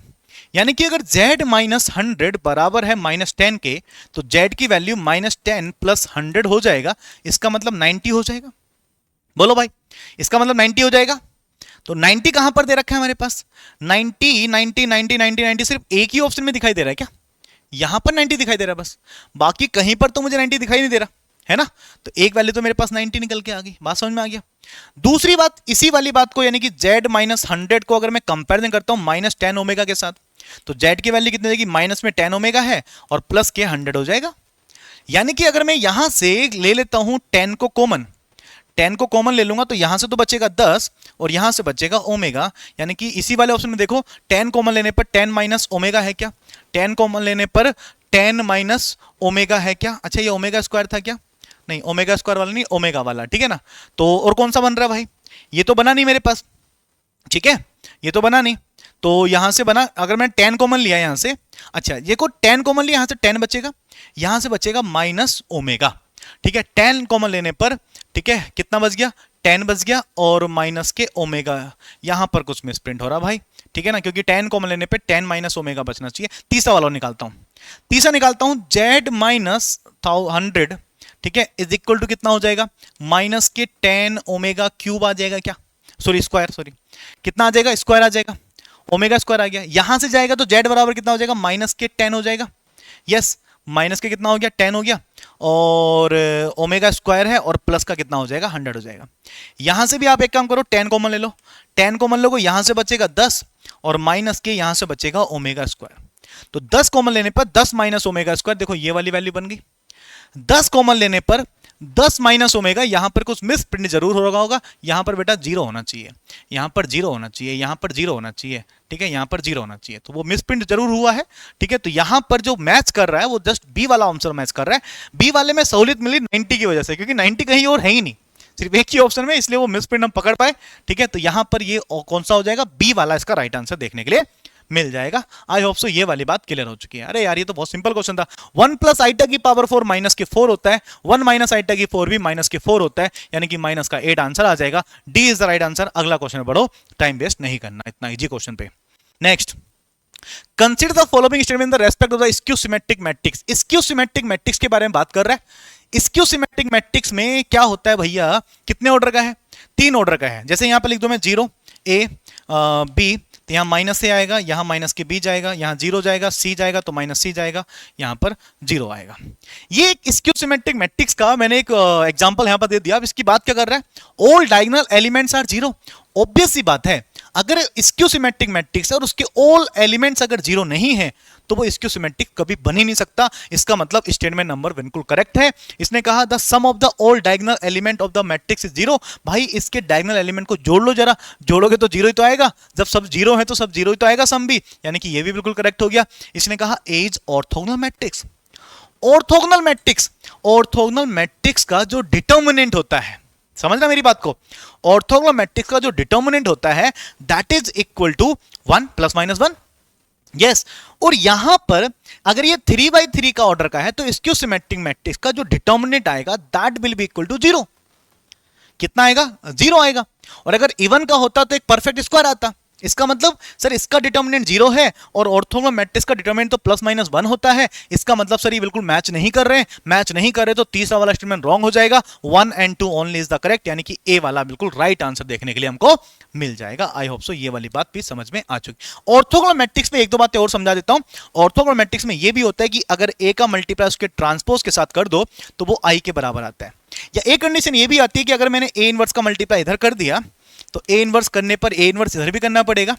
यानी कि अगर z माइनस 100 बराबर है -10 के तो z की वैल्यू -10 प्लस 100 हो जाएगा। इसका मतलब 90 हो जाएगा। बोलो भाई, इसका मतलब 90 हो जाएगा। तो 90 कहां पर दे रखा है हमारे पास, 90 90 90 90 90 सिर्फ एक ही ऑप्शन में दिखाई दे रहा है क्या, यहां पर 90 दिखाई दे रहा है बस, बाकी कहीं पर तो मुझे 90 दिखाई नहीं दे रहा है ना। तो एक वैल्यू तो मेरे पास 90 निकल के आ गई, बात समझ में आ गया। दूसरी बात, इसी वाली बात को यानी कि z माइनस 100 को अगर मैं कंपेरिजन करता हूं -10 ओमेगा के साथ तो z की वैल्यू कितनी देगी, माइनस में 10 ओमेगा है और प्लस के 100 हो जाएगा। यानी कि अगर मैं यहां से ले लेता हूं 10 को कॉमन ले लूंगा तो यहां से तो बचेगा 10 और यहां से बचेगा ओमेगा। यानी कि इसी वाले ऑप्शन में देखो 10 कॉमन लेने पर 10 माइनस ओमेगा है क्या, 10 कॉमन लेने पर 10 माइनस ओमेगा है क्या। अच्छा ये ओमेगा स्क्वायर था क्या, नहीं ओमेगा स्क्वायर वाला नहीं, ओमेगा वाला, ठीक है ना। तो और कौन सा बन रहा है भाई, ये तो बना नहीं मेरे पास, ठीक है, ये तो बना नहीं। तो यहां से बना, अगर मैंने 10 कॉमन लिया यहां से, अच्छा ये को 10 कॉमन लिया, यहां से 10 बचेगा, यहां से बचेगा माइनस ओमेगा, ठीक है। 10 कॉमन लेने पर ठीक है कितना बच गया, 10 बच गया और माइनस के ओमेगा, यहां पर कुछ मिसप्रिंट हो रहा भाई, ठीक है ना, क्योंकि 10 कॉमन लेने पे 10 माइनस ओमेगा बचना चाहिए। तीसरा वाला निकालता हूं, z माइनस 100 ठीक है इज इक्वल टू कितना हो जाएगा, माइनस के 10 ओमेगा क्यूब आ जाएगा क्या, सॉरी स्क्वायर, सॉरी कितना आ जाएगा, स्क्वायर आ जाएगा, ओमेगा स्क्वायर आ गया। यहां से जाएगा तो z बराबर कितना हो जाएगा, माइनस के 10 हो जाएगा। यस माइनस के कितना हो गया, 10 हो गया और ओमेगा स्क्वायर है और प्लस का कितना हो जाएगा, 100 हो जाएगा। यहां से भी आप एक काम करो 10 कॉमन ले लो, 10 कॉमन लोगे यहां से बचेगा 10 और माइनस के यहां से बचेगा ओमेगा स्क्वायर। तो 10 कॉमन लेने पर 10 माइनस ओमेगा स्क्वायर, देखो ये वाली वैल्यू बन गई। 10 कॉमन लेने पर 10 माइनस ओमेगा, यहां पर कुछ मिस प्रिंट जरूर हो रहा होगा, यहां पर बेटा 0 होना चाहिए, यहां पर 0 होना चाहिए, यहां पर 0 होना चाहिए, ठीक है, यहां पर 0 होना चाहिए, तो वो मिस प्रिंट जरूर हुआ है, ठीक है। तो यहां पर जो मैच कर रहा है वो जस्ट बी वाला आंसर मैच कर रहा है। बी वाले में सहूलियत मिली 90 की वजह से, क्योंकि 90 कहीं और है ही नहीं, सिर्फ एक ही ऑप्शन में, इसलिए वो मिस प्रिंट हम पकड़ पाए, ठीक है। तो यहां पर ये कौन सा हो जाएगा, बी वाला इसका राइट आंसर देखने के लिए मिल जाएगा। आई होप सो ये वाली बात क्लियर हो चुकी है। अरे यार ये तो बहुत सिंपल क्वेश्चन था। 1 प्लस आइटा की पावर 4 माइनस के 4 होता है, 1 माइनस आइटा की 4 भी माइनस के 4 होता है, यानी कि माइनस का 8 आंसर आ जाएगा। D is the right answer. अगला क्वेश्चन बढ़ो, टाइम वेस्ट नहीं करना इतना इजी क्वेश्चन पे। Next, consider the following statement in the respect of the skew symmetric matrix. Skew symmetric matrix के बारे में बात कर रहा है। स्क्यू सिमेट्रिक मैट्रिक्स में क्या होता है भैया, कितने ऑर्डर का है, 3 ऑर्डर का है। जैसे यहां पर लिख दो मैं 0 ए बी, तो यहां माइनस ए आएगा, यहां माइनस के बी जाएगा, यहां 0 जाएगा, सी जाएगा तो माइनस सी जाएगा, यहां पर 0 आएगा। ये एक स्क्यू सिमेट्रिक मैट्रिक्स का मैंने एक एग्जांपल यहां पर दे दिया। अब इसकी बात क्या कर रहा है, all diagonal elements are 0। Obvious सी बात है, अगर स्क्यू सिमेट्रिक मैट्रिक्स है और उसके ऑल एलिमेंट्स अगर 0 नहीं है तो वो स्क्यू सिमेट्रिक कभी बन ही नहीं सकता। इसका मतलब स्टेटमेंट नंबर बिल्कुल करेक्ट है। इसने कहा the sum of the all diagonal element of the matrix is zero. भाई इसके डायगोनल एलिमेंट को जोड़ लो जरा, जोड़ोगे तो जीरो ही तो आएगा, जब सब जीरो है तो सब जीरो ही तो आएगा सम भी, यानी कि ये भी बिल्कुल करेक्ट हो गया। इसने कहा A is orthogonal matrix. Orthogonal matrix, orthogonal matrix का जो डिटर्मिनेंट होता है, समझना मेरी बात को, ऑर्थोगोनल मैट्रिक्स का जो डिटर्मिनेंट होता है that is equal to 1 plus minus 1। Yes, और यहां पर अगर ये 3/3 का ऑर्डर का है तो स्क्यू सिमेट्रिक मैट्रिक्स का जो डिटर्मिनेंट आएगा that will be equal to 0। कितना आएगा? 0 आएगा। और अगर इवन का होता तो एक परफेक्ट स्क्वायर आता। इसका मतलब सर इसका डिटर्मिनेंट 0 है और ऑर्थोगोनल मैट्रिक्स का डिटर्मिनेंट तो प्लस माइनस 1 होता है, इसका मतलब सर ये बिल्कुल मैच नहीं कर रहे हैं। मैच नहीं कर रहे तो तीसरा वाला स्टेटमेंट रॉन्ग हो जाएगा। 1 and 2 only is the correct, यानी कि ए वाला बिल्कुल राइट आंसर देखने के लिए हमको मिल जाएगा। आई होप सो ये वाली बात भी समझ में आ चुकी। ऑर्थोगोनल मैट्रिक्स में एक दो बातें और समझा देता हूं। ऑर्थोगोनल मैट्रिक्स में ये भी होता है कि अगर ए का मल्टीप्लाई उसके ट्रांसपोज के साथ कर दो तो वो आई के बराबर आता है। या एक कंडीशन ये भी आती है कि अगर मैंने ए इनवर्स का मल्टीप्लाई इधर कर दिया तो ए इनवर्स करने पर ए इनवर्स इधर भी करना पड़ेगा।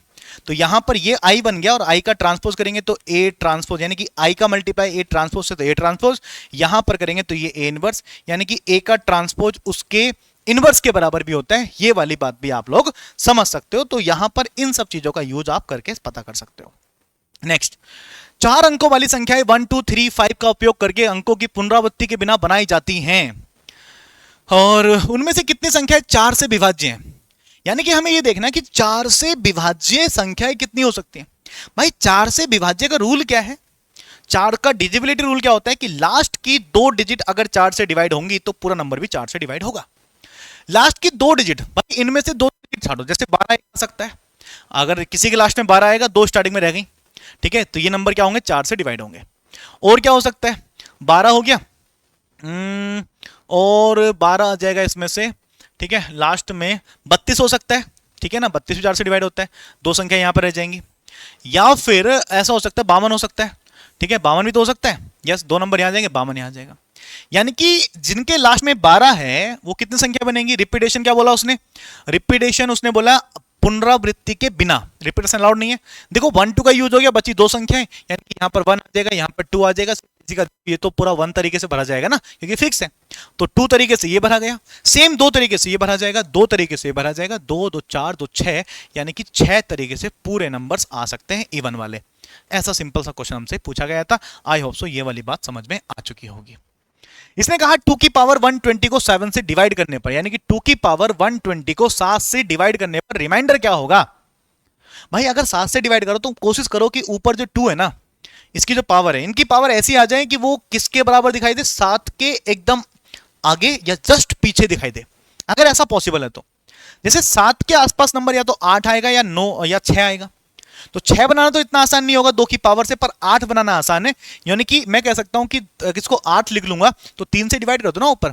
तो यहां पर ये आई बन गया और आई का ट्रांसपोज करेंगे तो ए ट्रांसपोज, यानी कि आई का मल्टीप्लाई ए ट्रांसपोज से तो ए ट्रांसपोज, यहां पर करेंगे तो ये ए इनवर्स, यानी कि ए का ट्रांसपोज उसके इनवर्स के बराबर भी होता है। ये वाली बात भी आप लोग समझ सकते हो। तो यहां पर इन सब चीजों का यूज आप करके पता कर सकते हो। नेक्स्ट, 4 अंकों वाली संख्याएं 1 2 3 5 का उपयोग करके अंकों की पुनरावृत्ति के बिना बनाई जाती हैं और उनमें से कितनी संख्याएं 4 से विभाज्य हैं। यानी कि हमें यह देखना है कि 4 से विभाज्य संख्याएं कितनी हो सकती हैं। भाई 4 से विभाज्य का रूल क्या है? 4 का डिविजिबिलिटी रूल क्या होता है कि लास्ट की 2 डिजिट अगर 4 से डिवाइड होंगी तो पूरा नंबर भी 4 से डिवाइड होगा। लास्ट की 2 डिजिट, भाई इनमें से 2 डिजिट छाड़ो, जैसे 12 आ सकता है, अगर किसी के लास्ट में 12 आएगा, 2 स्टार्टिंग में रह गई, ठीक है, तो ये नंबर क्या होंगे? 4 से डिवाइड होंगे। और क्या हो सकता है? 12 हो गया और 12 आ जाएगा इसमें से, ठीक है, लास्ट में 32 हो सकता है, ठीक है ना, 32 भी 4 से डिवाइड होता है, 2 संख्या यहां पर रह जाएंगी। या फिर ऐसा हो सकता है 52 हो सकता है, ठीक है, 52 भी तो हो सकता है। यस, 2 नंबर यहां जाएंगे, 52 यहां जाएगा। यानी कि जिनके लास्ट में 12 है वो कितनी संख्या बनेंगी? रिपीटेशन क्या बोला उसने? रिपीटेशन उसने बोला पुनरावृत्ति के बिना, रिपीटेशन अलाउड नहीं है। देखो 1 2 का यूज हो गया, बची 2 संख्याएं, यानी कि यहां पर 1 आ जाएगा, यहां पर 2 आ जाएगा, ये तो पूरा 1 तरीके से भरा जाएगा ना, क्योंकि फिक्स है। तो 2 तरीके से ये भरा गया, सेम 2 तरीके से ये भरा जाएगा, 2 तरीके से ये भरा जाएगा, 2 2 4 2 6, यानी कि 6 तरीके से पूरे नंबर्स आ सकते हैं इवन वाले। ऐसा सिंपल सा क्वेश्चन हमसे पूछा गया था। आई होप सो ये वाली बात समझ में आ चुकी होगी। इसने कहा 2 की पावर 120 को 7 से डिवाइड करने पर, यानी कि 2 की पावर 120 को 7 से डिवाइड करने पर रिमाइंडर क्या होगा? भाई अगर 7 से डिवाइड करो तो कोशिश करो कि ऊपर जो 2 है ना, इसकी जो पावर है, इनकी पावर ऐसी आ जाए कि वो किसके बराबर दिखाई दे? 7 के एकदम आगे या जस्ट पीछे दिखाई दे। अगर ऐसा पॉसिबल है तो जैसे 7 के आसपास नंबर या तो 8 आएगा या 9 या 6 आएगा। तो 6 बनाना तो इतना आसान नहीं होगा 2 की पावर से, पर 8 बनाना आसान है। यानी कि मैं कह सकता हूं कि किसको 8 लिख लूंगा तो 3 से डिवाइड कर दो ना, ऊपर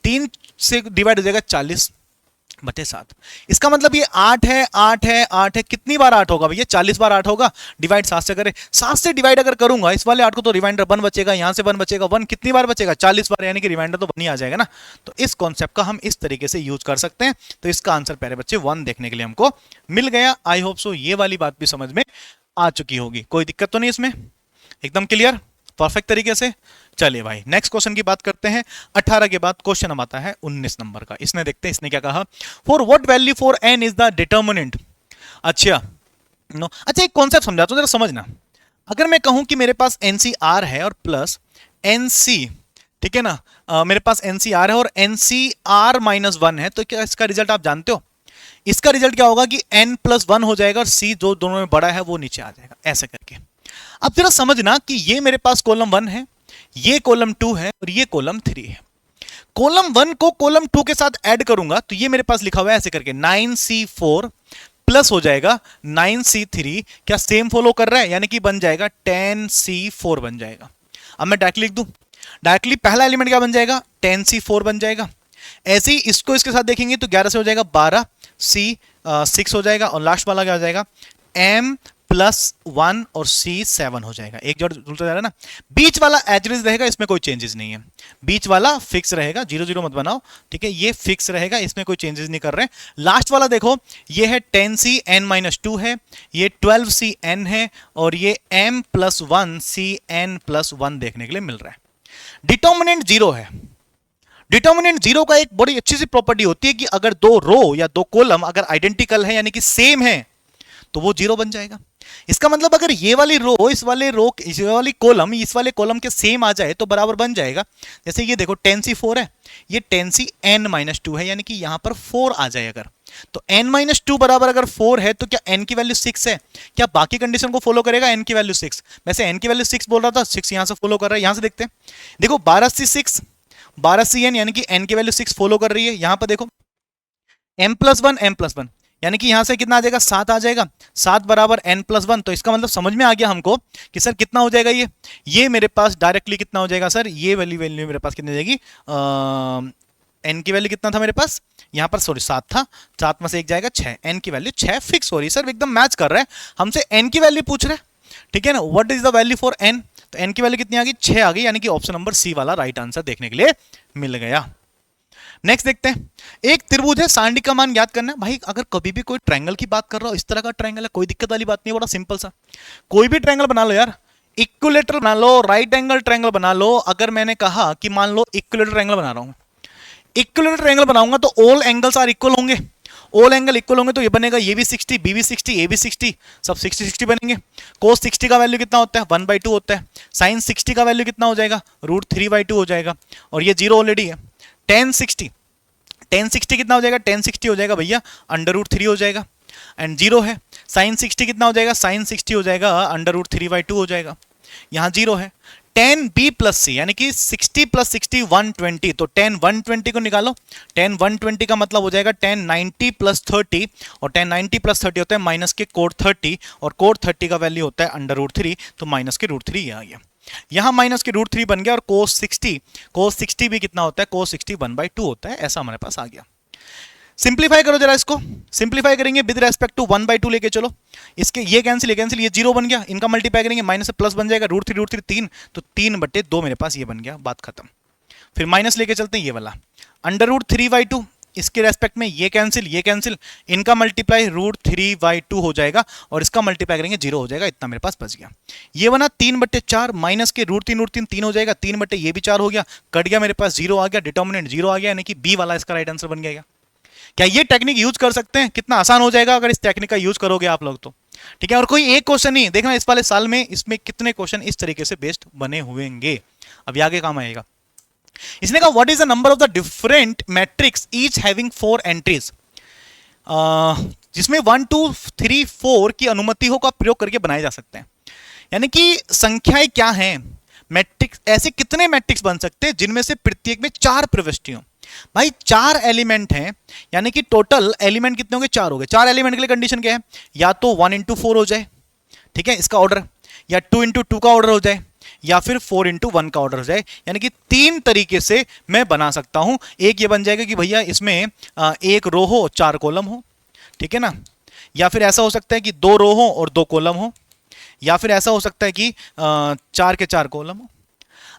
3 से डिवाइड हो जाएगा 40/7। इसका मतलब ये 8 है 8 है 8 है, कितनी बार 8 होगा भैया? 40 बार 8 होगा। डिवाइड 7 से करें, 7 से डिवाइड अगर करूंगा इस वाले 8 को तो रिमाइंडर 1 बचेगा, यहां से 1 बचेगा, 1 कितनी बार बचेगा? 40 बार, यानी कि रिमाइंडर तो 1 ही आ जाएगा ना। तो इस कॉन्सेप्ट का हम इस तरीके से यूज कर सकते हैं। तो इसका आंसर प्यारे बच्चे 1 देखने के लिए हमको मिल गया। आई होप सो ये वाली बात भी समझ में आ चुकी होगी। कोई दिक्कत तो नहीं इसमें? एकदम क्लियर, परफेक्ट तरीके से। चलिए भाई नेक्स्ट क्वेश्चन की बात करते हैं। 18 के बाद क्वेश्चन हम आता है 19 नंबर का। इसने देखते हैं इसने क्या कहा। For what value for n is the determinant. अच्छा एक कॉन्सेप्ट समझाता हूं, जरा समझना। अगर मैं कहूं कि मेरे पास NCR है और प्लस NC, ठीक है ना, मेरे पास NCR है और NCR-1 है, तो क्या इसका रिजल्ट आप जानते हो? इसका रिजल्ट क्या होगा कि n+1 हो जाएगा और C जो दोनों में बड़ा है वो नीचे आ जाएगा, ऐसे करके। अब जरा समझना कि ये मेरे पास कॉलम 1 है, ये कॉलम 2 है और ये कॉलम 3 है। कॉलम 1 को कॉलम 2 के साथ ऐड करूंगा तो ये मेरे पास लिखा हुआ है ऐसे करके 9C4 प्लस हो जाएगा 9C3। क्या सेम फॉलो कर रहा है? यानी कि बन जाएगा 10C4 बन जाएगा। अब मैं डायरेक्टली लिख दूं, डायरेक्टली पहला एलिमेंट क्या बन जाएगा? 10C4 बन जाएगा। ऐसे ही इसको इसके साथ देखेंगे तो 11 से हो जाएगा 12, C 6 हो जाएगा और लास्ट वाला क्या हो जाएगा? M +1 और C 7 हो जाएगा। एक जोड़ जुड़ता जा रहा है ना। बीच वाला एज इट इज रहेगा, इसमें कोई चेंजेस नहीं है। बीच वाला फिक्स रहेगा, 0 0 मत बनाओ, ठीक है, ये फिक्स रहेगा, इसमें कोई चेंजेस नहीं कर रहे हैं। लास्ट वाला देखो, ये है 10C n-2 है, ये 12C n है, और ये m+1 C n+1 देखने के लिए मिल रहा है। डिटर्मिनेंट 0 है। डिटर्मिनेंट 0 का एक बड़ी अच्छी सी प्रॉपर्टी होती है कि अगर दो रो या दो कॉलम अगर आइडेंटिकल है यानी कि सेम है तो वो 0 बन जाएगा। इसका मतलब अगर ये वाली रो इस वाले कॉलम के सेम आ जाए तो बराबर बन जाएगा। जैसे ये देखो 10C 4 है, ये 10C n-2 है, यानी कि यहां पर 4 आ जाए अगर, तो n-2 बराबर अगर 4 है तो क्या n की वैल्यू 6 है? क्या बाकी कंडीशन को फॉलो करेगा? n की वैल्यू 6, वैसे n की वैल्यू 6 बोल रहा था, 6 यहां से फॉलो कर रहा है। यहां से देखते हैं, देखो 12C n यानी कि n की वैल्यू 6 फॉलो कर रही है। यहां पर देखो m+1 यानी कि यहां से कितना आ जाएगा? 7 आ जाएगा। 7 बराबर n+1, तो इसका मतलब समझ में आ गया हमको कि सर कितना हो जाएगा ये मेरे पास डायरेक्टली कितना हो जाएगा सर, ये वाली वैल्यू मेरे पास कितनी हो जाएगी? n की वैल्यू कितना था मेरे पास यहां पर? सॉरी 7 था, 7 में से 1 जाएगा 6, n की वैल्यू 6 फिक्स हो रही है। सर एकदम मैच कर रहा है, हमसे n की वैल्यू पूछ रहे हैं, ठीक है ना। What is the value for n? तो n की वैल्यू कितनी आ गई? 6 आ गई, यानी कि ऑप्शन नंबर सी वाला राइट आंसर देखने के लिए मिल गया। नेक्स्ट देखते हैं, एक त्रिभुज है, सांडी का मान ज्ञात करना है। भाई अगर कभी भी कोई ट्रायंगल की बात कर रहा हो, इस तरह का ट्रायंगल है, कोई दिक्कत वाली बात नहीं, बड़ा सिंपल सा, कोई भी ट्रायंगल बना लो यार, इक्विलेटरल बना लो, राइट एंगल ट्रायंगल बना लो। अगर मैंने कहा कि मान लो इक्विलेटरल ट्रायंगल बना रहा हूं, इक्विलेटरल ट्रायंगल बनाऊंगा तो ऑल एंगल्स आर इक्वल होंगे, ऑल एंगल इक्वल होंगे तो ये बनेगा, ये भी 60, बी भी 60, ए भी 60, सब 60 60 बनेंगे। cos 60 का वैल्यू कितना होता है? 1/2 होता है। sin 60 का वैल्यू कितना हो जाएगा? √3/2 हो जाएगा, और ये 0 ऑलरेडी है। tan 60 कितना हो जाएगा? tan 60 हो जाएगा भैया √3 हो जाएगा, एंड 0 है। sin 60 कितना हो जाएगा? sin 60 हो जाएगा √3/2 हो जाएगा, यहां 0 है। tan b प्लस सी यानी कि 60 + 60 120, तो tan 120 को निकालो। tan 120 का मतलब हो जाएगा tan 90 + 30, और tan 90 + 30 होता है माइनस के cot 30, और cot 30 का वैल्यू होता है √3, तो माइनस के √3 आ गया। यहां माइनस के √3 बन गया, और cos 60 भी कितना होता है? cos 60 1/2 होता है, ऐसा हमारे पास आ गया। सिंप्लीफाई करो जरा, इसको सिंप्लीफाई करेंगे विद रेस्पेक्ट टू 1/2 लेके चलो, इसके ये कैंसिल ये 0 बन गया, इनका मल्टीप्लाई करेंगे माइनस से प्लस बन जाएगा, √3 3, तो 3/2 मेरे पास ये बन गया, बात खत्म। फिर माइनस लेके चलते हैं, ये वाला √3/2, इसके रेस्पेक्ट में ये कैंसिल, इनका मल्टीप्लाई √3/2 हो जाएगा, और इसका मल्टीप्लाई करेंगे 0 हो जाएगा, इतना मेरे पास बच गया। ये बना 3/4 माइनस के √3 3 हो जाएगा, 3 ये भी 4 हो गया, कट गया मेरे पास, 0 आ गया, डिटर्मिनेंट 0 आ गया, यानी कि बी वाला इसका राइट आंसर बन गया। क्या ये टेक्निक यूज कर सकते हैं? कितना आसान हो जाएगा अगर इस टेक्निक का यूज करोगे आप लोग तो, ठीक है। और कोई एक क्वेश्चन नहीं, देखना इस वाले साल में इसमें कितने क्वेश्चन इस तरीके से बेस्ड बने हुएंगे, अभी आगे काम आएगा। इसने कहा what is the number of the different matrix each having 4 entries, जिसमें 1 2 3 4 की अनुमतियों का प्रयोग करके बनाए जा सकते हैं, यानी कि संख्याएं क्या हैं, मैट्रिक्स, ऐसे कितने मैट्रिक्स बन सकते हैं जिनमें से प्रत्येक में 4 प्रविष्टियों। भाई 4 एलिमेंट हैं, यानी कि टोटल एलिमेंट कितने होंगे? 4 हो गए। 4 एलिमेंट के लिए कंडीशन क्या है? या तो 1 × 4 हो जाए, ठीक है, इसका ऑर्डर, या 2 × 2 का ऑर्डर हो जाए, या फिर 4 × 1 का ऑर्डर हो जाए, यानी कि 3 तरीके से मैं बना सकता हूं। एक ये बन जाएगा कि भैया इसमें एक रो हो 4 कॉलम हो, ठीक है ना, या फिर ऐसा हो सकता है कि 2 रो हो और 2 कॉलम हो, या फिर ऐसा हो सकता है कि 4 के 4 कॉलम हो।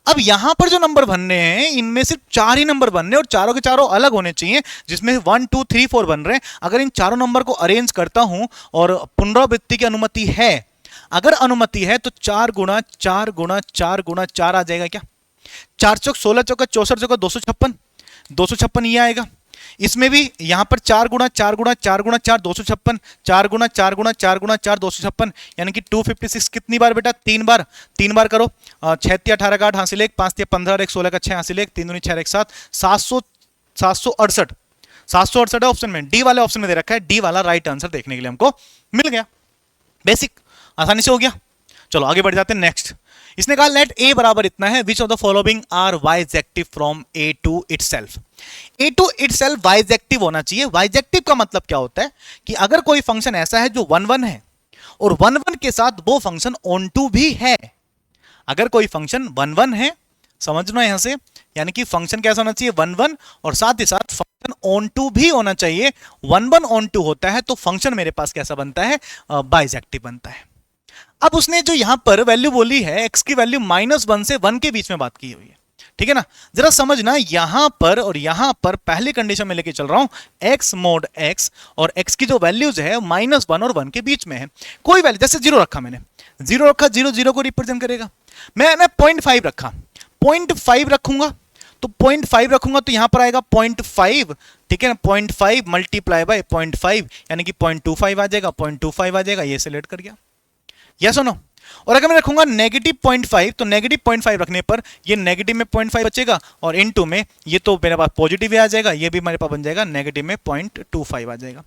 अब यहां पर जो नंबर बनने हैं इनमें सिर्फ 4 ही नंबर बनने, और चारों के चारों अलग होने चाहिए, जिसमें 1 2 3 4 बन रहे हैं। अगर इन चारों नंबर को अरेंज करता हूं और पुनरावृत्ति की अनुमति है, अगर अनुमति है तो 4 × 4 × 4 × 4 आ जाएगा क्या? 4 चौक 16 चौका 64 चौका 256, 256 ये आएगा। इसमें भी यहां पर 4 × 4 × 4 × 4 256, 4 × 4 × 4 × 4 256, यानी कि 256 कितनी बार बेटा? 3 बार, 3 बार करो, 6 × 18 का 8 हासिल 1, 5 × 15 और 1 16 का 6 हासिल 1, 3 × 6 7 768 768 है ऑप्शन में, डी वाले ऑप्शन में दे रखा है, डी वाला राइट आंसर देखने के लिए हमको मिल गया। बेसिक आसानी से हो गया। चलो आगे बढ़ जाते हैं नेक्स्ट। इसने कहा लेट ए बराबर इतना है, which of the following are bijective from A to itself. A to itself bijective होना चाहिए। बाइजेक्टिव का मतलब क्या होता है कि अगर कोई फंक्शन ऐसा है जो 1 1 है और 1 1 के साथ वो फंक्शन ऑन टू भी है, अगर कोई फंक्शन 1 1 है, समझना यहां से, यानी कि फंक्शन कैसा होना चाहिए? 1 1, और साथ ही साथ फंक्शन ऑन टू भी होना चाहिए। 1 1 ऑन टू होता है तो फंक्शन मेरे पास कैसा बनता है? बाइजेक्टिव बनता है। अब उसने जो यहां पर वैल्यू बोली है x की वैल्यू -1 से 1 के बीच में बात की हुई है, ठीक है ना। जरा समझना, यहां पर और यहां पर पहली कंडीशन में लेके चल रहा हूं x mod x, और x की जो वैल्यूज है -1 और 1 के बीच में है। कोई वैल्यू जैसे 0 रखा मैंने, 0 रखा, 0 0 को रिप्रेजेंट करेगा। मैं 0.5 रखा, 0.5 रखूंगा तो 0.5 रखूंगा तो यहां पर आएगा 0.5, ठीक है ना। 0.5 मल्टीप्लाई बाय 0.5 यानी कि 0.25 आ जाएगा, 0.25 आ जाएगा, ये सिलेक्ट कर गया, यस और नो। और अगर मैं रखूंगा -0.5 तो -0.5 रखने पर ये नेगेटिव में 0.5 बचेगा, और इनटू में ये तो मेरे पास पॉजिटिव आ जाएगा, ये भी मेरे पास बन जाएगा नेगेटिव में 0.25 आ जाएगा।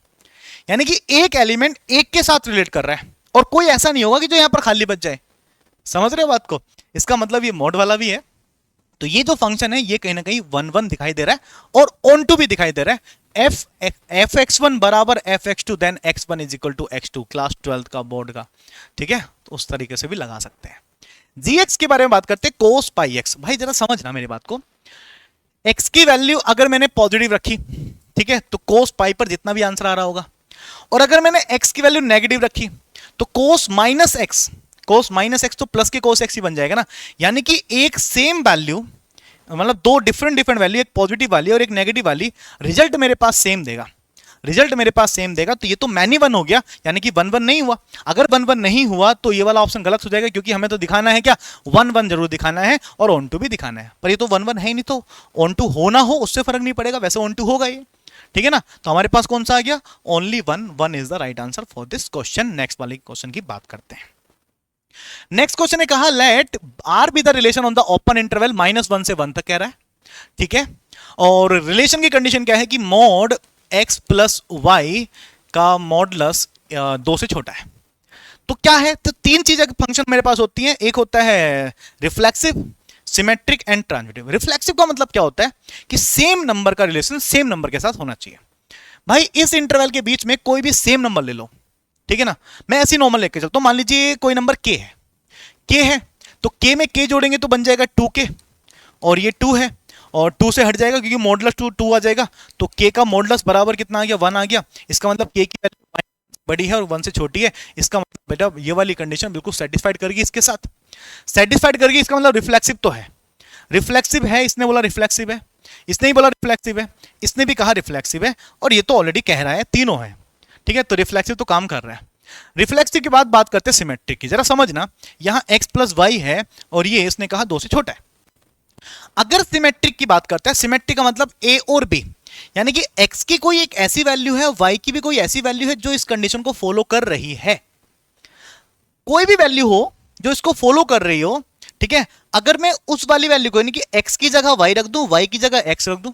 यानी कि एक एलिमेंट एक के साथ रिलेट कर रहा है, और कोई ऐसा नहीं होगा कि जो यहां पर खाली बच जाए। समझ रहे हो बात को? इसका मतलब ये मोड वाला भी है। तो ये जो फंक्शन है ये कहीं ना कहीं 1 1 दिखाई दे रहा है और ऑन टू भी दिखाई दे रहा है। एफ एक्स वन बराबर f x two then x one is equal to x two, class 12 का बोर्ड का, ठीक है। तो उस तरीके से भी लगा सकते हैं। जी एक्स के बारे में बात करते हैं, कोस पाई एक्स। भाई जरा समझना मेरी बात को, एक्स की वैल्यू अगर मैंने पॉजिटिव रखी, ठीक है, तो कोस पाई पर जितना भी आंसर आ रहा होगा, और अगर मैंने एक्स की वैल्यू नेगेटिव रखी तो कोस माइनस एक्स, कोस माइनस एक्स तो प्लस के कोस एक्स ही बन जाएगा ना। यानी कि एक सेम वैल्यू, मतलब दो डिफरेंट वैल्यू, एक पॉजिटिव वाली और एक नेगेटिव वाली, रिजल्ट मेरे पास सेम देगा, रिजल्ट मेरे पास सेम देगा। तो ये तो मैनी 1 हो गया, यानी कि 1 1 नहीं हुआ। अगर 1 1 नहीं हुआ तो ये वाला ऑप्शन गलत हो जाएगा, क्योंकि हमें तो दिखाना है क्या, 1 1 जरूर दिखाना है और ऑन टू भी दिखाना है। पर ये तो 1 1 है ही नहीं, तो ऑन टू हो ना हो उससे फर्क नहीं पड़ेगा, वैसे ऑन टू होगा ये, ठीक है ना। तो हमारे पास कौन सा आ गया, only 1 1 is the right answer for this question. Next वाले क्वेश्चन की बात करते हैं। नेक्स्ट क्वेश्चन ने कहा let R be the relation on the open interval -1 से 1 तक कह रहा है, ठीक है। और रिलेशन की कंडीशन क्या है कि मोड x प्लस वाई का मॉडुलस 2 से छोटा है। तो क्या है, तो तीन चीजें फंक्शन मेरे पास होती हैं। एक होता है reflexive, symmetric and transitive. Reflexive का मतलब क्या होता है कि सेम नंबर का रिलेशन सेम नंबर के साथ होना चाहिए। भाई इस इंटरवल के बीच में कोई भी सेम नंबर ले लो, ठीक है ना। मैं ऐसी नॉर्मल लेके चलता हूं, मान लीजिए कोई नंबर k है, k है तो k में k जोड़ेंगे तो बन जाएगा 2k, और ये 2 है और 2 से हट जाएगा क्योंकि मॉडुलस 2 आ जाएगा, तो k का मॉडुलस बराबर कितना आ गया, 1 आ गया। इसका मतलब k की वैल्यू बड़ी है और 1 से छोटी है। इसका मतलब बेटा ये वाली कंडीशन बिल्कुल सेटिस्फाइड करेगी, इसके साथ सेटिस्फाइड करेगी। इसका मतलब रिफ्लेक्सिव तो है, रिफ्लेक्सिव है, इसने बोला रिफ्लेक्सिव है, इसने ही बोला रिफ्लेक्सिव है, इसने भी कहा रिफ्लेक्सिव है, और ये तो ऑलरेडी कह रहा है तीनों है, ठीक है। तो रिफ्लेक्सिव तो काम कर रहा है। रिफ्लेक्सिव के बाद बात करते हैं सिमेट्रिक की। जरा समझना, यहां x प्लस वाई है और ये इसने कहा 2 से छोटा है। अगर सिमेट्रिक की बात करते हैं, सिमेट्रिक का मतलब a और b, यानी कि x की कोई एक ऐसी वैल्यू है, y की भी कोई ऐसी वैल्यू है जो इस कंडीशन को फॉलो कर रही है। कोई भी वैल्यू हो जो इसको फॉलो कर रही हो, ठीक है। अगर मैं उस वाली वैल्यू को, यानी कि x की जगह y रख दूं, y की जगह x रख दूं,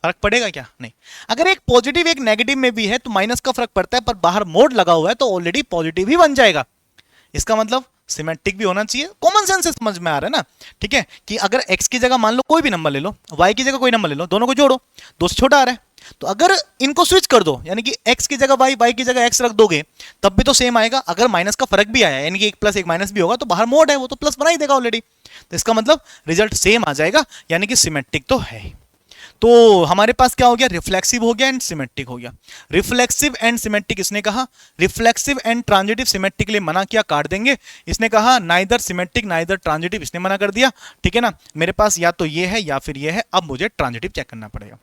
फर्क पड़ेगा क्या? नहीं। अगर एक पॉजिटिव एक नेगेटिव में भी है तो माइनस का फर्क पड़ता है, पर बाहर मोड लगा हुआ है तो ऑलरेडी पॉजिटिव ही बन जाएगा। इसका मतलब सिमेट्रिक भी होना चाहिए। कॉमन सेंस से समझ में आ रहा है ना, ठीक है। कि अगर x की जगह मान लो कोई भी नंबर ले लो, y की जगह कोई नंबर ले लो, दोनों को जोड़ो, 2 से छोटा आ रहा है, तो अगर इनको स्विच कर दो, यानी कि x की जगह y की जगह x रख दोगे, तब भी तो सेम आएगा। अगर माइनस का फर्क भी आया, यानी कि 1 प्लस 1 माइनस भी होगा, तो बाहर मोड है, वो तो प्लस बना ही देगा ऑलरेडी। तो इसका मतलब रिजल्ट सेम आ जाएगा, यानी कि सिमेट्रिक तो है। तो हमारे पास क्या हो गया, रिफ्लेक्सिव हो गया एंड सिमेट्रिक हो गया। रिफ्लेक्सिव एंड सिमेट्रिक इसने कहा, रिफ्लेक्सिव एंड ट्रांजिटिव सिमेट्रिक के लिए मना किया, काट देंगे। इसने कहा नाइदर सिमेट्रिक नाइदर ट्रांजिटिव, इसने मना कर दिया, ठीक है ना। मेरे पास या तो ये है या फिर ये है। अब मुझे ट्रांजिटिव चेक करना पड़ेगा।